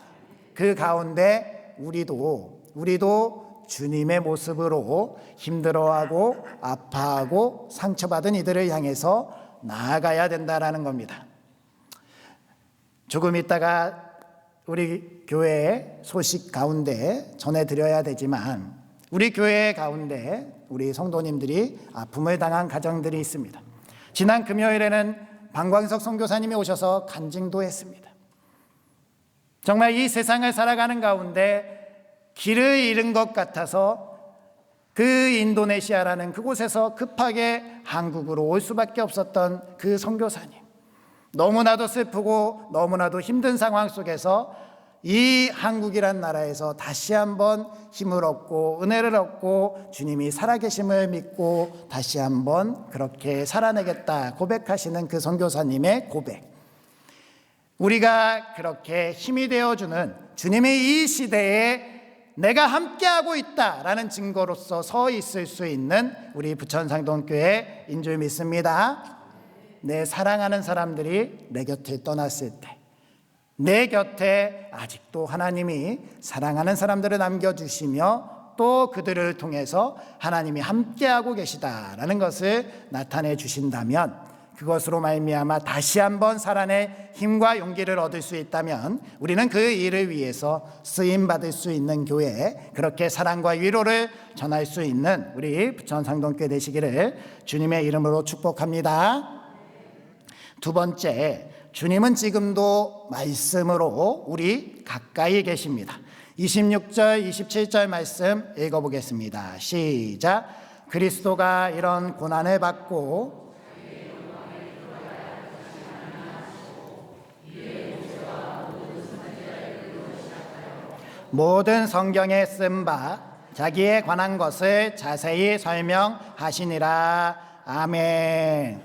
그 가운데 우리도 주님의 모습으로 힘들어하고 아파하고 상처받은 이들을 향해서 나아가야 된다라는 겁니다. 조금 있다가 우리 교회의 소식 가운데 전해드려야 되지만 우리 교회 가운데 우리 성도님들이 아픔을 당한 가정들이 있습니다. 지난 금요일에는 방광석 선교사님이 오셔서 간증도 했습니다. 정말 이 세상을 살아가는 가운데 길을 잃은 것 같아서 그 인도네시아라는 그곳에서 급하게 한국으로 올 수밖에 없었던 그 선교사님, 너무나도 슬프고 너무나도 힘든 상황 속에서 이 한국이란 나라에서 다시 한번 힘을 얻고 은혜를 얻고 주님이 살아계심을 믿고 다시 한번 그렇게 살아내겠다 고백하시는 그 선교사님의 고백, 우리가 그렇게 힘이 되어주는 주님이 이 시대에 내가 함께하고 있다라는 증거로서 서 있을 수 있는 우리 부천상동교회인 줄 믿습니다. 내 사랑하는 사람들이 내 곁을 떠났을 때, 내 곁에 아직도 하나님이 사랑하는 사람들을 남겨주시며 또 그들을 통해서 하나님이 함께하고 계시다라는 것을 나타내 주신다면, 그것으로 말미암아 다시 한번 살아낼 힘과 용기를 얻을 수 있다면 우리는 그 일을 위해서 쓰임받을 수 있는 교회, 그렇게 사랑과 위로를 전할 수 있는 우리 부천상동교회 되시기를 주님의 이름으로 축복합니다. 두 번째, 주님은 지금도 말씀으로 우리 가까이 계십니다. 26절 27절 말씀 읽어보겠습니다. 시작. 그리스도가 이런 고난을 받고 모든 성경에 쓴 바 자기에 관한 것을 자세히 설명하시니라. 아멘.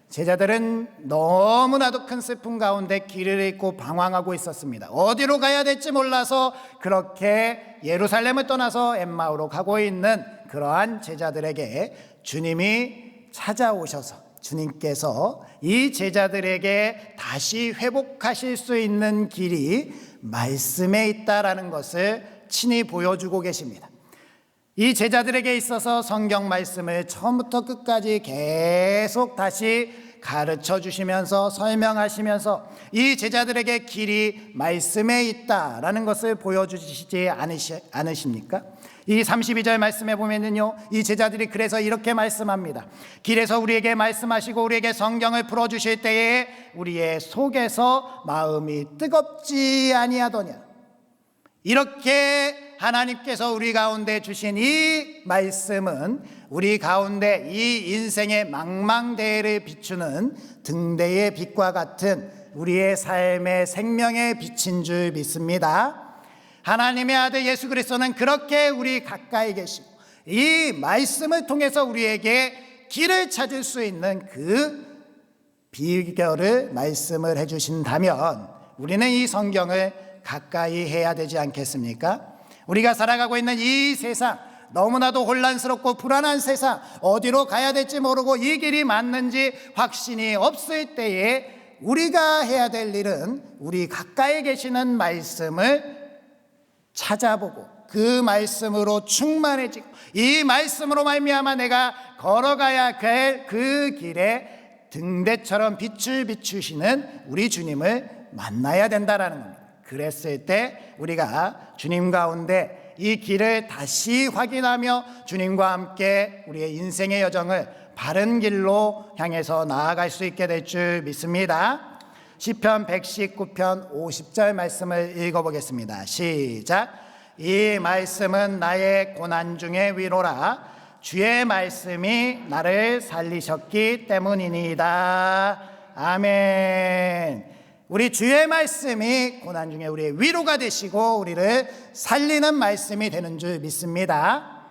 제자들은 너무나도 큰 슬픔 가운데 길을 잃고 방황하고 있었습니다. 어디로 가야 될지 몰라서 그렇게 예루살렘을 떠나서 엠마오로 가고 있는 그러한 제자들에게 주님이 찾아오셔서 주님께서 이 제자들에게 다시 회복하실 수 있는 길이 말씀에 있다라는 것을 친히 보여주고 계십니다. 이 제자들에게 있어서 성경 말씀을 처음부터 끝까지 계속 다시 가르쳐 주시면서 설명하시면서 이 제자들에게 길이 말씀에 있다라는 것을 보여주시지 않으십니까? 이 32절 말씀에 보면은요, 이 제자들이 그래서 이렇게 말씀합니다. 길에서 우리에게 말씀하시고 우리에게 성경을 풀어주실 때에 우리의 속에서 마음이 뜨겁지 아니하더냐. 이렇게 하나님께서 우리 가운데 주신 이 말씀은 우리 가운데 이 인생의 망망대해를 비추는 등대의 빛과 같은 우리의 삶의 생명의 빛인 줄 믿습니다. 하나님의 아들 예수 그리스도는 그렇게 우리 가까이 계시고 이 말씀을 통해서 우리에게 길을 찾을 수 있는 그 비결을 말씀을 해주신다면 우리는 이 성경을 가까이 해야 되지 않겠습니까? 우리가 살아가고 있는 이 세상, 너무나도 혼란스럽고 불안한 세상, 어디로 가야 될지 모르고 이 길이 맞는지 확신이 없을 때에 우리가 해야 될 일은 우리 가까이 계시는 말씀을 찾아보고 그 말씀으로 충만해지고 이 말씀으로 말미암아 내가 걸어가야 할 그 길에 등대처럼 빛을 비추시는 우리 주님을 만나야 된다라는 겁니다. 그랬을 때 우리가 주님 가운데 이 길을 다시 확인하며 주님과 함께 우리의 인생의 여정을 바른 길로 향해서 나아갈 수 있게 될 줄 믿습니다. 시편 119편 50절 말씀을 읽어보겠습니다. 시작. 이 말씀은 나의 고난 중의 위로라. 주의 말씀이 나를 살리셨기 때문이니이다. 아멘. 우리 주의 말씀이 고난 중에 우리의 위로가 되시고 우리를 살리는 말씀이 되는 줄 믿습니다.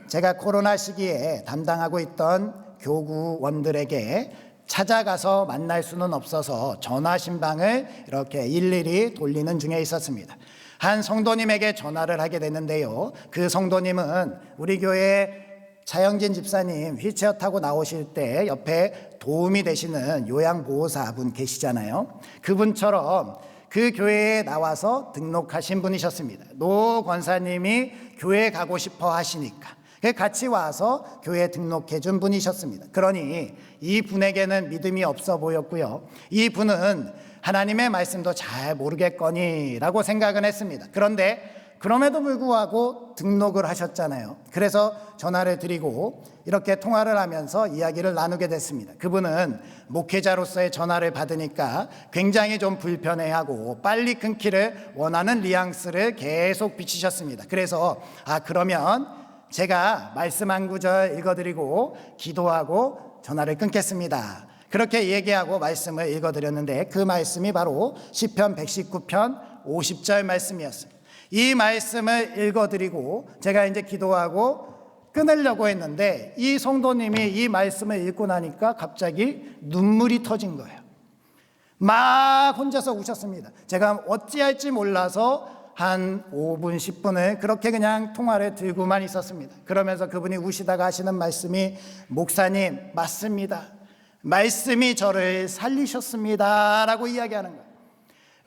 제가 코로나 시기에 담당하고 있던 교구원들에게 찾아가서 만날 수는 없어서 전화 신방을 이렇게 일일이 돌리는 중에 있었습니다. 한 성도님에게 전화를 하게 됐는데요, 그 성도님은 우리 교회 차영진 집사님 휠체어 타고 나오실 때 옆에 도움이 되시는 요양보호사분 계시잖아요. 그분처럼 그 교회에 나와서 등록하신 분이셨습니다. 노 권사님이 교회 가고 싶어 하시니까 같이 와서 교회 등록해 준 분이셨습니다. 그러니 이 분에게는 믿음이 없어 보였고요, 이 분은 하나님의 말씀도 잘 모르겠거니라고 생각은 했습니다. 그런데 그럼에도 불구하고 등록을 하셨잖아요. 그래서 전화를 드리고 이렇게 통화를 하면서 이야기를 나누게 됐습니다. 그분은 목회자로서의 전화를 받으니까 굉장히 좀 불편해하고 빨리 끊기를 원하는 뉘앙스를 계속 비치셨습니다. 그래서 그러면 제가 말씀 한 구절 읽어드리고 기도하고 전화를 끊겠습니다. 그렇게 얘기하고 말씀을 읽어드렸는데 그 말씀이 바로 시편 119편 50절 말씀이었습니다. 이 말씀을 읽어드리고 제가 이제 기도하고 끊으려고 했는데 이 성도님이 이 말씀을 읽고 나니까 갑자기 눈물이 터진 거예요. 막 혼자서 우셨습니다. 제가 어찌할지 몰라서 한 5분 10분을 그렇게 그냥 통화를 들고만 있었습니다. 그러면서 그분이 우시다가 하시는 말씀이 목사님 맞습니다. 말씀이 저를 살리셨습니다 라고 이야기하는 거예요.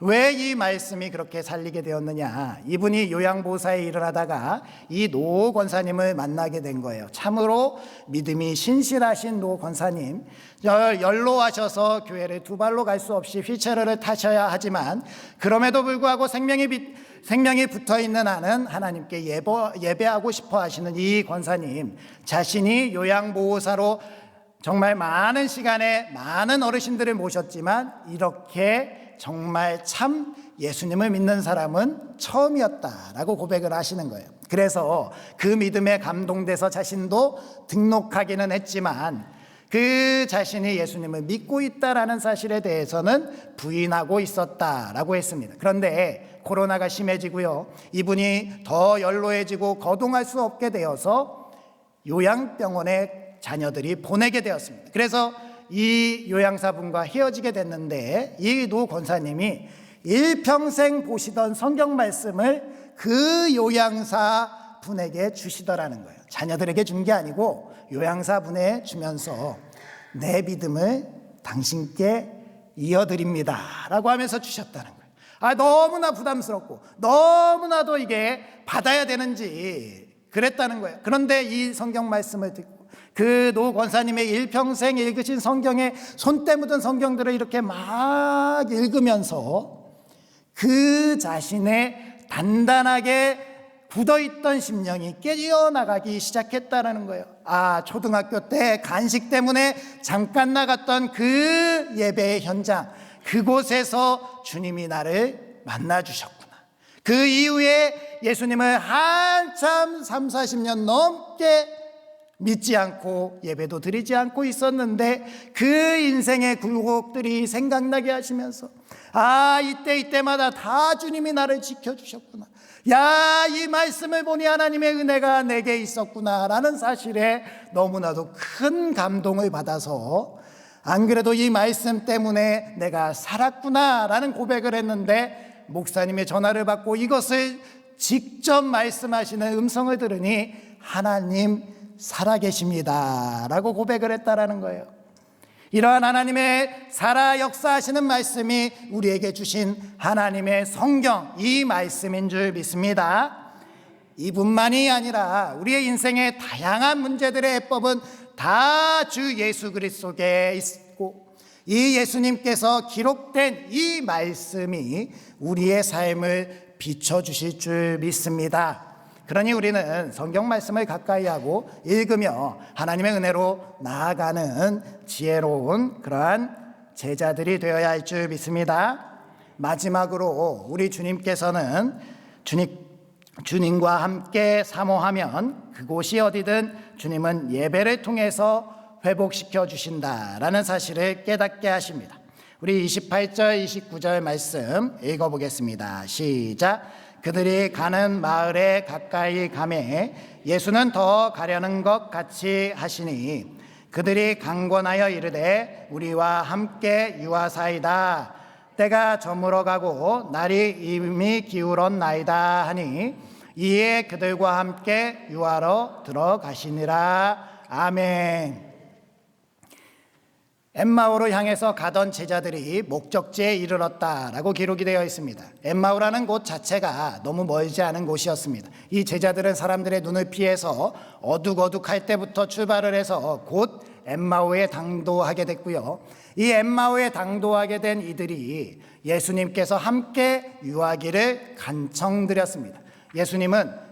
왜 이 말씀이 그렇게 살리게 되었느냐, 이분이 요양보호사에 일을 하다가 이 노 권사님을 만나게 된 거예요. 참으로 믿음이 신실하신 노 권사님, 연로하셔서 교회를 두 발로 갈 수 없이 휠체어를 타셔야 하지만 그럼에도 불구하고 생명이 붙어있는 한은 하나님께 예배하고 싶어 하시는 이 권사님 자신이 요양보호사로 정말 많은 시간에 많은 어르신들을 모셨지만 이렇게 정말 참 예수님을 믿는 사람은 처음이었다라고 고백을 하시는 거예요. 그래서 그 믿음에 감동돼서 자신도 등록하기는 했지만 그 자신이 예수님을 믿고 있다라는 사실에 대해서는 부인하고 있었다라고 했습니다. 그런데 코로나가 심해지고요, 이분이 더 연로해지고 거동할 수 없게 되어서 요양병원에 자녀들이 보내게 되었습니다. 그래서 이 요양사분과 헤어지게 됐는데 이 노 권사님이 일평생 보시던 성경 말씀을 그 요양사 분에게 주시더라는 거예요. 자녀들에게 준 게 아니고 요양사 분에 주면서 내 믿음을 당신께 이어드립니다 라고 하면서 주셨다는 거예요. 너무나 부담스럽고 너무나도 이게 받아야 되는지 그랬다는 거예요. 그런데 이 성경 말씀을 듣고 그 노 권사님의 일평생 읽으신 성경에 손때 묻은 성경들을 이렇게 막 읽으면서 그 자신의 단단하게 굳어있던 심령이 깨어나가기 시작했다는 거예요. 초등학교 때 간식 때문에 잠깐 나갔던 그 예배의 현장, 그곳에서 주님이 나를 만나주셨구나. 그 이후에 예수님을 한참 30-40년 넘게 믿지 않고 예배도 드리지 않고 있었는데 그 인생의 굴곡들이 생각나게 하시면서 이때마다 다 주님이 나를 지켜주셨구나. 이 말씀을 보니 하나님의 은혜가 내게 있었구나 라는 사실에 너무나도 큰 감동을 받아서 안 그래도 이 말씀 때문에 내가 살았구나 라는 고백을 했는데 목사님의 전화를 받고 이것을 직접 말씀하시는 음성을 들으니 하나님 살아계십니다 라고 고백을 했다라는 거예요. 이러한 하나님의 살아 역사하시는 말씀이 우리에게 주신 하나님의 성경, 이 말씀인 줄 믿습니다. 이뿐만이 아니라 우리의 인생의 다양한 문제들의 해법은 다 주 예수 그리스도 속에 있고 이 예수님께서 기록된 이 말씀이 우리의 삶을 비춰주실 줄 믿습니다. 그러니 우리는 성경 말씀을 가까이 하고 읽으며 하나님의 은혜로 나아가는 지혜로운 그러한 제자들이 되어야 할 줄 믿습니다. 마지막으로 우리 주님께서는 주님과 함께 사모하면 그곳이 어디든 주님은 예배를 통해서 회복시켜 주신다라는 사실을 깨닫게 하십니다. 우리 28절 29절 말씀 읽어보겠습니다. 시작. 그들이 가는 마을에 가까이 가매 예수는 더 가려는 것 같이 하시니 그들이 강권하여 이르되 우리와 함께 유하사이다. 때가 저물어 가고 날이 이미 기울었나이다 하니 이에 그들과 함께 유하러 들어가시니라. 아멘. 엠마오로 향해서 가던 제자들이 목적지에 이르렀다라고 기록이 되어 있습니다. 엠마오라는 곳 자체가 너무 멀지 않은 곳이었습니다. 이 제자들은 사람들의 눈을 피해서 어둑어둑할 때부터 출발을 해서 곧 엠마오에 당도하게 됐고요. 이 엠마오에 당도하게 된 이들이 예수님께서 함께 유하기를 간청드렸습니다. 예수님은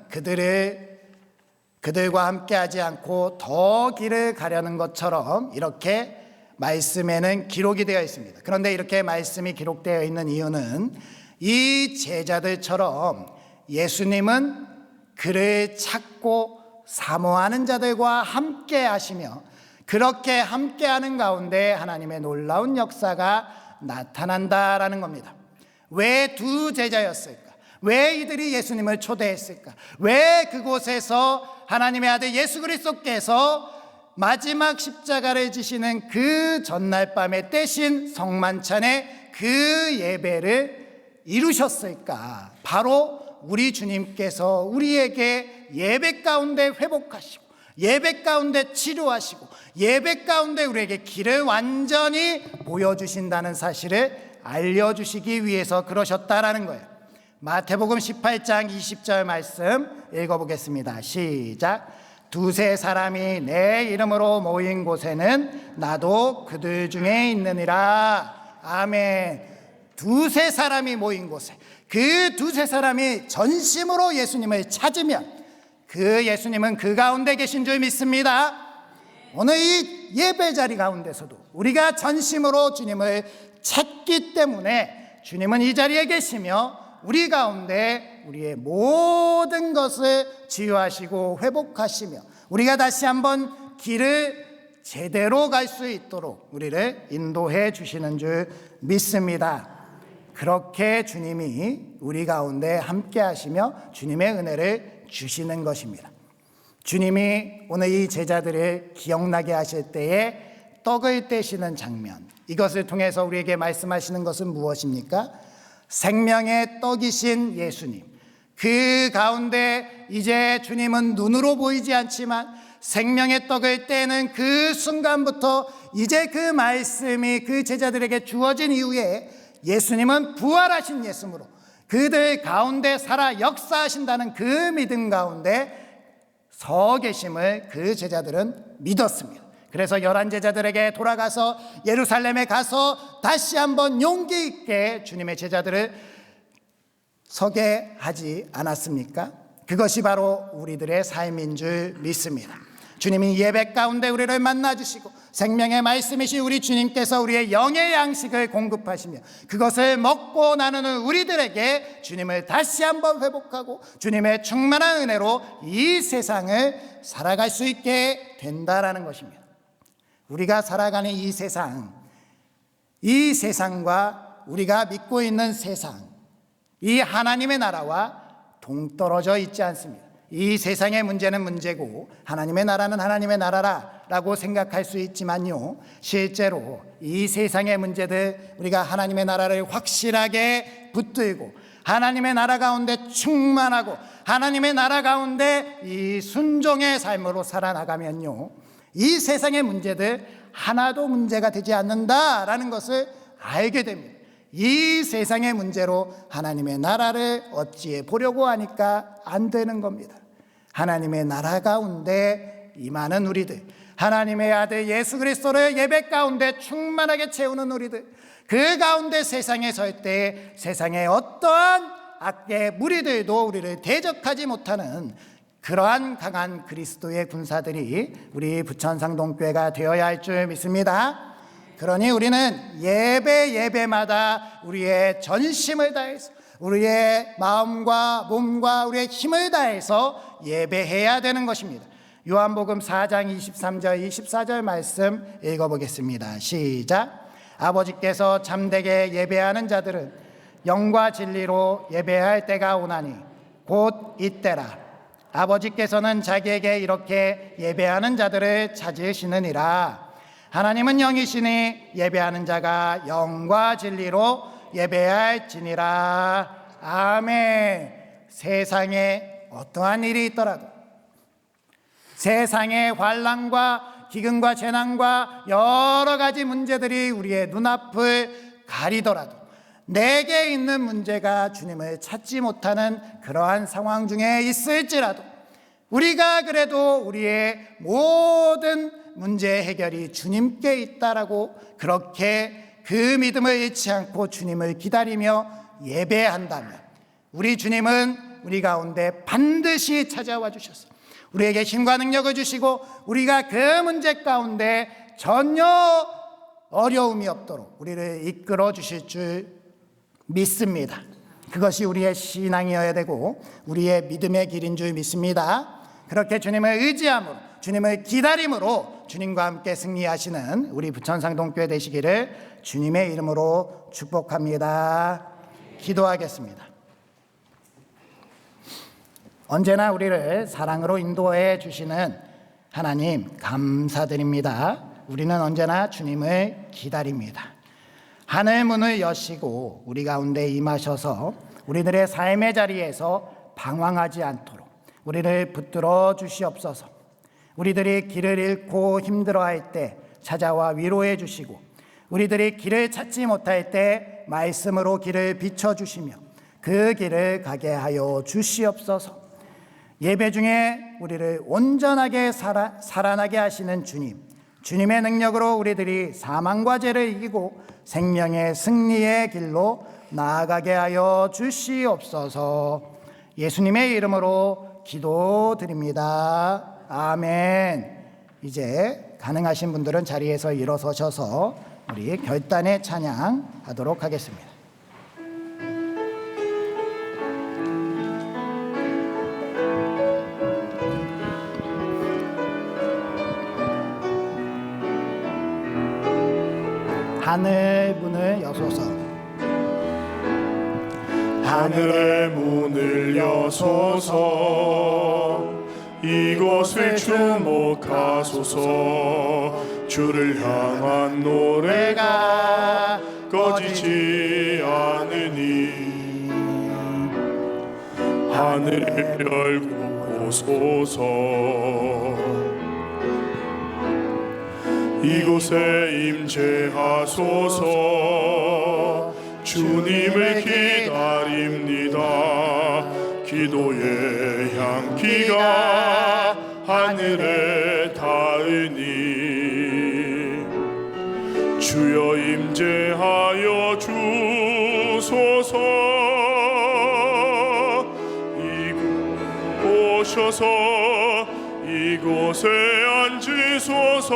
그들과 함께하지 않고 더 길을 가려는 것처럼 이렇게 말씀에는 기록이 되어 있습니다. 그런데 이렇게 말씀이 기록되어 있는 이유는 이 제자들처럼 예수님은 그를 찾고 사모하는 자들과 함께 하시며 그렇게 함께하는 가운데 하나님의 놀라운 역사가 나타난다라는 겁니다. 왜 두 제자였을까? 왜 이들이 예수님을 초대했을까? 왜 그곳에서 하나님의 아들 예수 그리스도께서 마지막 십자가를 지시는 그 전날 밤에 떼신 성만찬의 그 예배를 이루셨을까? 바로 우리 주님께서 우리에게 예배 가운데 회복하시고 예배 가운데 치료하시고 예배 가운데 우리에게 길을 완전히 보여주신다는 사실을 알려주시기 위해서 그러셨다라는 거예요. 마태복음 18장 20절 말씀 읽어보겠습니다. 시작. 두세 사람이 내 이름으로 모인 곳에는 나도 그들 중에 있느니라. 아멘. 두세 사람이 모인 곳에, 그 두세 사람이 전심으로 예수님을 찾으면 그 예수님은 그 가운데 계신 줄 믿습니다. 오늘 이 예배 자리 가운데서도 우리가 전심으로 주님을 찾기 때문에 주님은 이 자리에 계시며 우리 가운데 우리의 모든 것을 치유하시고 회복하시며 우리가 다시 한번 길을 제대로 갈 수 있도록 우리를 인도해 주시는 줄 믿습니다. 그렇게 주님이 우리 가운데 함께 하시며 주님의 은혜를 주시는 것입니다. 주님이 오늘 이 제자들을 기억나게 하실 때에 떡을 떼시는 장면, 이것을 통해서 우리에게 말씀하시는 것은 무엇입니까? 생명의 떡이신 예수님, 그 가운데 이제 주님은 눈으로 보이지 않지만 생명의 떡을 떼는 그 순간부터 이제 그 말씀이 그 제자들에게 주어진 이후에 예수님은 부활하신 예수님으로 그들 가운데 살아 역사하신다는 그 믿음 가운데 서 계심을 그 제자들은 믿었습니다. 그래서 11제자들에게 돌아가서 예루살렘에 가서 다시 한번 용기 있게 주님의 제자들을 서게 하지 않았습니까? 그것이 바로 우리들의 삶인 줄 믿습니다. 주님이 예배 가운데 우리를 만나주시고 생명의 말씀이신 우리 주님께서 우리의 영의 양식을 공급하시며 그것을 먹고 나누는 우리들에게 주님을 다시 한번 회복하고 주님의 충만한 은혜로 이 세상을 살아갈 수 있게 된다라는 것입니다. 우리가 살아가는 이 세상과 우리가 믿고 있는 세상, 이 하나님의 나라와 동떨어져 있지 않습니다. 이 세상의 문제는 문제고 하나님의 나라는 하나님의 나라라고 생각할 수 있지만요, 실제로 이 세상의 문제들 우리가 하나님의 나라를 확실하게 붙들고 하나님의 나라 가운데 충만하고 하나님의 나라 가운데 이 순종의 삶으로 살아나가면요, 이 세상의 문제들 하나도 문제가 되지 않는다라는 것을 알게 됩니다. 이 세상의 문제로 하나님의 나라를 어찌해 보려고 하니까 안 되는 겁니다. 하나님의 나라 가운데 임하는 우리들, 하나님의 아들 예수 그리스도를 예배 가운데 충만하게 채우는 우리들, 그 가운데 세상에 설 때 세상의 어떠한 악의 무리들도 우리를 대적하지 못하는 그러한 강한 그리스도의 군사들이 우리 부천상동교회가 되어야 할 줄 믿습니다. 그러니 우리는 예배마다 우리의 전심을 다해서 우리의 마음과 몸과 우리의 힘을 다해서 예배해야 되는 것입니다. 요한복음 4장 23절 24절 말씀 읽어보겠습니다. 시작. 아버지께서 참되게 예배하는 자들은 영과 진리로 예배할 때가 오나니 곧 이때라. 아버지께서는 자기에게 이렇게 예배하는 자들을 찾으시느니라. 하나님은 영이시니 예배하는 자가 영과 진리로 예배할지니라. 아멘. 세상에 어떠한 일이 있더라도, 세상의 환난과 기근과 재난과 여러 가지 문제들이 우리의 눈앞을 가리더라도, 내게 있는 문제가 주님을 찾지 못하는 그러한 상황 중에 있을지라도 우리가 그래도 우리의 모든 문제 해결이 주님께 있다라고 그렇게 그 믿음을 잃지 않고 주님을 기다리며 예배한다면 우리 주님은 우리 가운데 반드시 찾아와 주셔서 우리에게 힘과 능력을 주시고 우리가 그 문제 가운데 전혀 어려움이 없도록 우리를 이끌어 주실 줄 믿습니다. 그것이 우리의 신앙이어야 되고 우리의 믿음의 길인 줄 믿습니다. 그렇게 주님을 의지함으로, 주님을 기다림으로 주님과 함께 승리하시는 우리 부천상동교회 되시기를 주님의 이름으로 축복합니다. 기도하겠습니다. 언제나 우리를 사랑으로 인도해 주시는 하나님 감사드립니다. 우리는 언제나 주님을 기다립니다. 하늘 문을 여시고 우리 가운데 임하셔서 우리들의 삶의 자리에서 방황하지 않도록 우리를 붙들어 주시옵소서. 우리들이 길을 잃고 힘들어할 때 찾아와 위로해 주시고 우리들이 길을 찾지 못할 때 말씀으로 길을 비춰주시며 그 길을 가게 하여 주시옵소서. 예배 중에 우리를 온전하게 살아나게 하시는 주님, 주님의 능력으로 우리들이 사망과 죄를 이기고 생명의 승리의 길로 나아가게 하여 주시옵소서. 예수님의 이름으로 기도드립니다. 아멘. 이제 가능하신 분들은 자리에서 일어서셔서 우리 결단의 찬양 하도록 하겠습니다. 하늘 문을 여소서. 하늘의 문을 여소서. 이곳에 주목하소서. 주를 향한 노래가 꺼지지 않으니 하늘을 열고 오소서. 이곳에 임재하소서. 주님을 기다립니다. 기도의 향기가 하늘에 닿으니 주여 임재하여 주소서. 이곳 오셔서 이곳에 앉으소서.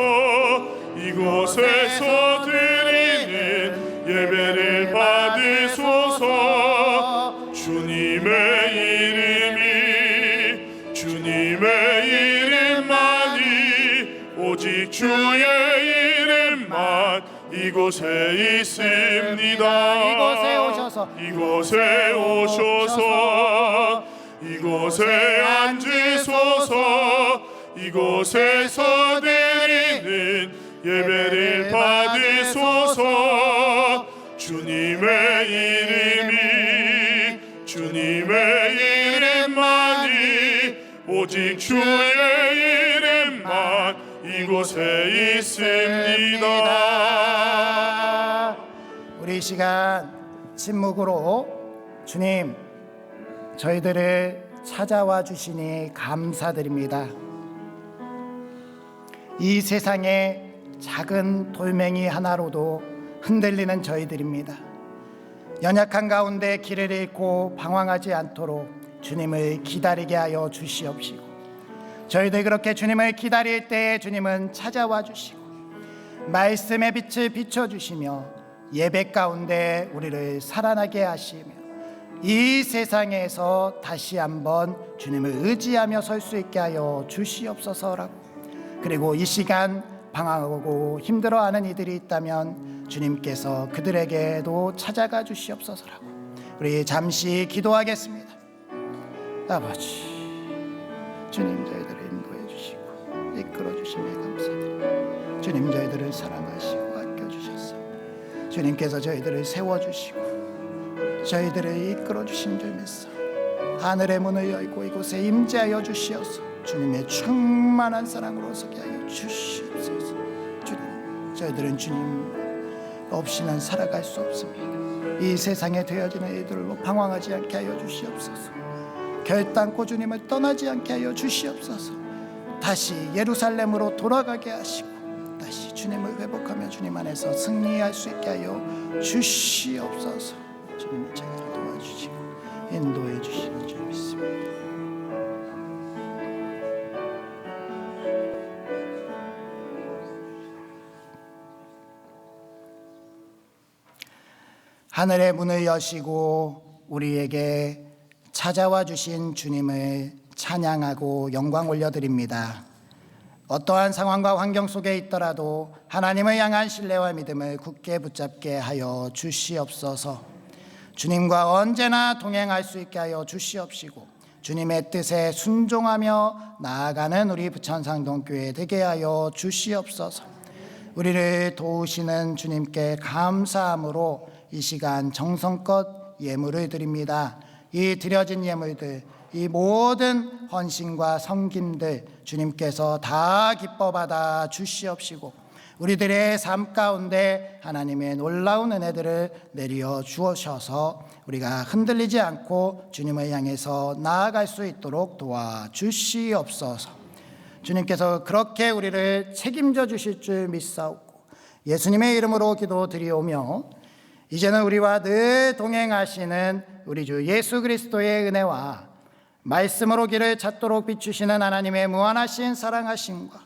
이곳에서 드리는 예배를 받으소서. 주님의 이름만이 오직 주의 이름만 이곳에 있습니다. 이곳에 오셔서 이곳에 앉으소서. 이곳에서 드리는 예배를 받으소서. 주님의 이름만이 오직 주의 이름만 이곳에 있습니다. 우리 이 시간 침묵으로 주님, 저희들을 찾아와 주시니 감사드립니다. 이 세상에 작은 돌멩이 하나로도 흔들리는 저희들입니다. 연약한 가운데 길을 잃고 방황하지 않도록 주님을 기다리게 하여 주시옵시고, 저희들 그렇게 주님을 기다릴 때에 주님은 찾아와 주시고 말씀의 빛을 비춰주시며 예배 가운데 우리를 살아나게 하시며 이 세상에서 다시 한번 주님을 의지하며 설 수 있게 하여 주시옵소서라고. 그리고 이 시간 방황하고 힘들어하는 이들이 있다면 주님께서 그들에게도 찾아가 주시옵소서라고. 우리 잠시 기도하겠습니다. 아버지, 주님 저희들을 인도해 주시고 이끌어 주심에 감사드립니다. 주님 저희들을 사랑하시고 아껴주셔서 주님께서 저희들을 세워주시고 저희들을 이끌어 주신 줄 믿사 하늘의 문을 열고 이곳에 임재하여 주시어서 주님의 충만한 사랑으로 서게 하여 주시옵소서. 주님, 저희들은 주님 없이는 살아갈 수 없습니다. 이 세상에 되어지는 일들로 방황하지 않게 하여 주시옵소서. 결단코 주님을 떠나지 않게 하여 주시옵소서. 다시 예루살렘으로 돌아가게 하시고 다시 주님을 회복하며 주님 안에서 승리할 수 있게 하여 주시옵소서. 주님이 저희를 도와주시고 인도해 주시는 줄 믿습니다. 하늘의 문을 여시고 우리에게 찾아와 주신 주님을 찬양하고 영광 올려드립니다. 어떠한 상황과 환경 속에 있더라도 하나님을 향한 신뢰와 믿음을 굳게 붙잡게 하여 주시옵소서. 주님과 언제나 동행할 수 있게 하여 주시옵시고 주님의 뜻에 순종하며 나아가는 우리 부천상동교회 되게 하여 주시옵소서. 우리를 도우시는 주님께 감사함으로 이 시간 정성껏 예물을 드립니다. 이 드려진 예물들, 이 모든 헌신과 섬김들 주님께서 다 기뻐 받아 주시옵시고 우리들의 삶 가운데 하나님의 놀라운 은혜들을 내려 주셔서 우리가 흔들리지 않고 주님을 향해서 나아갈 수 있도록 도와주시옵소서. 주님께서 그렇게 우리를 책임져 주실 줄 믿사옵고 예수님의 이름으로 기도드리오며 이제는 우리와 늘 동행하시는 우리 주 예수 그리스도의 은혜와 말씀으로 길을 찾도록 비추시는 하나님의 무한하신 사랑하심과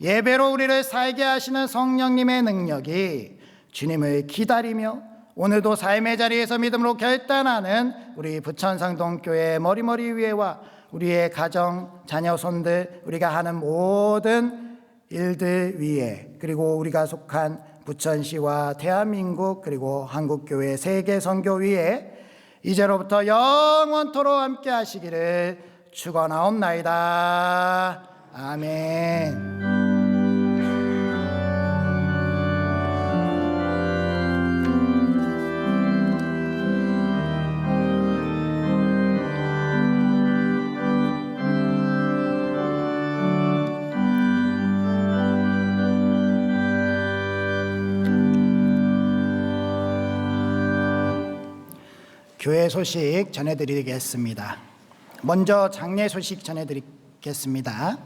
예배로 우리를 살게 하시는 성령님의 능력이 주님을 기다리며 오늘도 삶의 자리에서 믿음으로 결단하는 우리 부천상동교회 머리머리 위에와 우리의 가정, 자녀, 손들, 우리가 하는 모든 일들 위에 그리고 우리가 속한 부천시와 대한민국 그리고 한국교회 세계선교 위에 이제로부터 영원토록 함께 하시기를 축원하옵나이다. 아멘. 교회 소식 전해드리겠습니다. 먼저 장례 소식 전해드리겠습니다.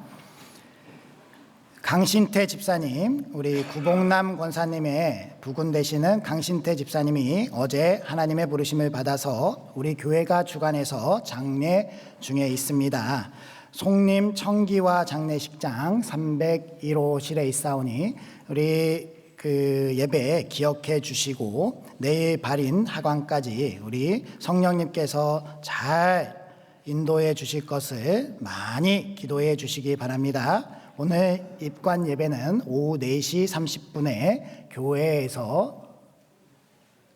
강신태 집사님, 우리 구봉남 권사님의 부군 되시는 강신태 집사님이 어제 하나님의 부르심을 받아서 우리 교회가 주관해서 장례 중에 있습니다. 송림 청기와 장례식장 301호실에 있사오니 우리 그 예배 기억해 주시고 내일 발인 하관까지 우리 성령님께서 잘 인도해 주실 것을 많이 기도해 주시기 바랍니다. 오늘 입관 예배는 오후 4시 30분에 교회에서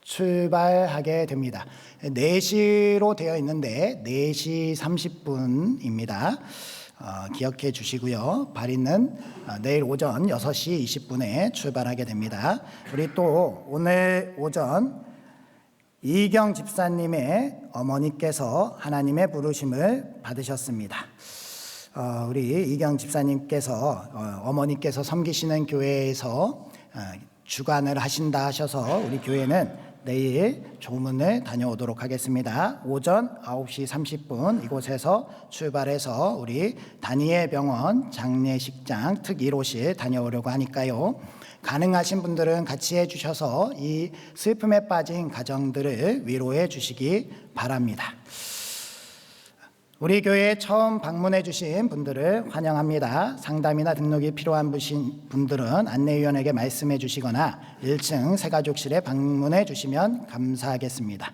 출발하게 됩니다. 4시로 되어 있는데 4시 30분입니다. 기억해 주시고요. 발인은 내일 오전 6시 20분에 출발하게 됩니다. 우리 또 오늘 오전 이경 집사님의 어머니께서 하나님의 부르심을 받으셨습니다. 우리 이경 집사님께서 어머니께서 섬기시는 교회에서 주관을 하신다 하셔서 우리 교회는 내일 조문을 다녀오도록 하겠습니다. 오전 9시 30분 이곳에서 출발해서 우리 다니엘 병원 장례식장 특 1호실 다녀오려고 하니까요. 가능하신 분들은 같이 해주셔서 이 슬픔에 빠진 가정들을 위로해 주시기 바랍니다. 우리 교회에 처음 방문해 주신 분들을 환영합니다. 상담이나 등록이 필요한 분들은 안내위원에게 말씀해 주시거나 1층 새가족실에 방문해 주시면 감사하겠습니다.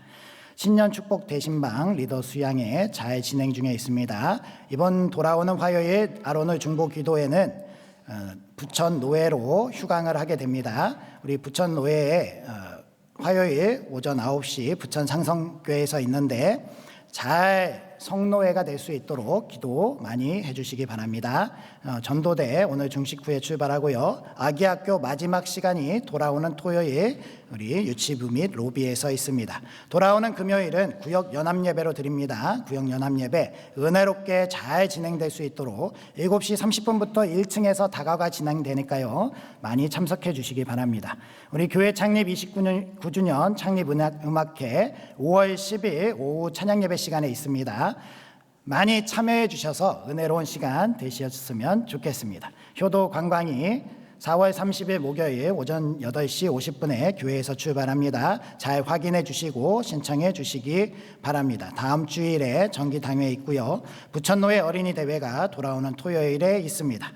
신년 축복 대신방 리더 수양회 잘 진행 중에 있습니다. 이번 돌아오는 화요일 아로노 중보 기도회는 부천 노회로 휴강을 하게 됩니다. 우리 부천 노회에 화요일 오전 9시 부천 상성교회에서 있는데 잘 성노회가 될 수 있도록 기도 많이 해주시기 바랍니다. 전도대 오늘 중식 후에 출발하고요. 아기학교 마지막 시간이 돌아오는 토요일 우리 유치부 및 로비에서 있습니다. 돌아오는 금요일은 구역 연합예배로 드립니다. 구역 연합예배 은혜롭게 잘 진행될 수 있도록 7시 30분부터 1층에서 다가가 진행되니까요. 많이 참석해 주시기 바랍니다. 우리 교회 창립 29주년 창립음악회 5월 10일 오후 찬양예배 시간에 있습니다. 많이 참여해 주셔서 은혜로운 시간 되셨으면 좋겠습니다. 효도 관광이 4월 30일 목요일 오전 8시 50분에 교회에서 출발합니다. 잘 확인해 주시고 신청해 주시기 바랍니다. 다음 주일에 정기당회 있고요. 부천노회 어린이 대회가 돌아오는 토요일에 있습니다.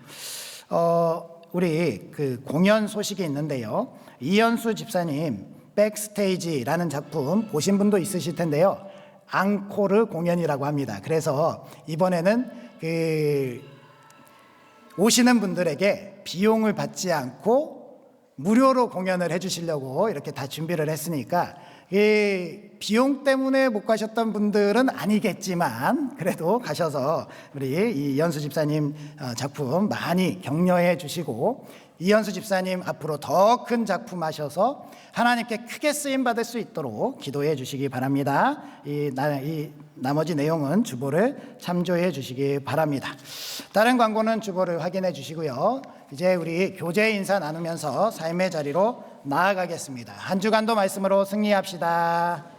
우리 그 공연 소식이 있는데요. 이현수 집사님 백스테이지라는 작품 보신 분도 있으실 텐데요. 앙코르 공연이라고 합니다. 그래서 이번에는 오시는 분들에게 비용을 받지 않고 무료로 공연을 해주시려고 이렇게 다 준비를 했으니까 이 비용 때문에 못 가셨던 분들은 아니겠지만 그래도 가셔서 우리 이연수 집사님 작품 많이 격려해 주시고 이연수 집사님 앞으로 더 큰 작품 하셔서 하나님께 크게 쓰임 받을 수 있도록 기도해 주시기 바랍니다. 이 나머지 내용은 주보를 참조해 주시기 바랍니다. 다른 광고는 주보를 확인해 주시고요. 이제 우리 교제 인사 나누면서 삶의 자리로 나아가겠습니다. 한 주간도 말씀으로 승리합시다.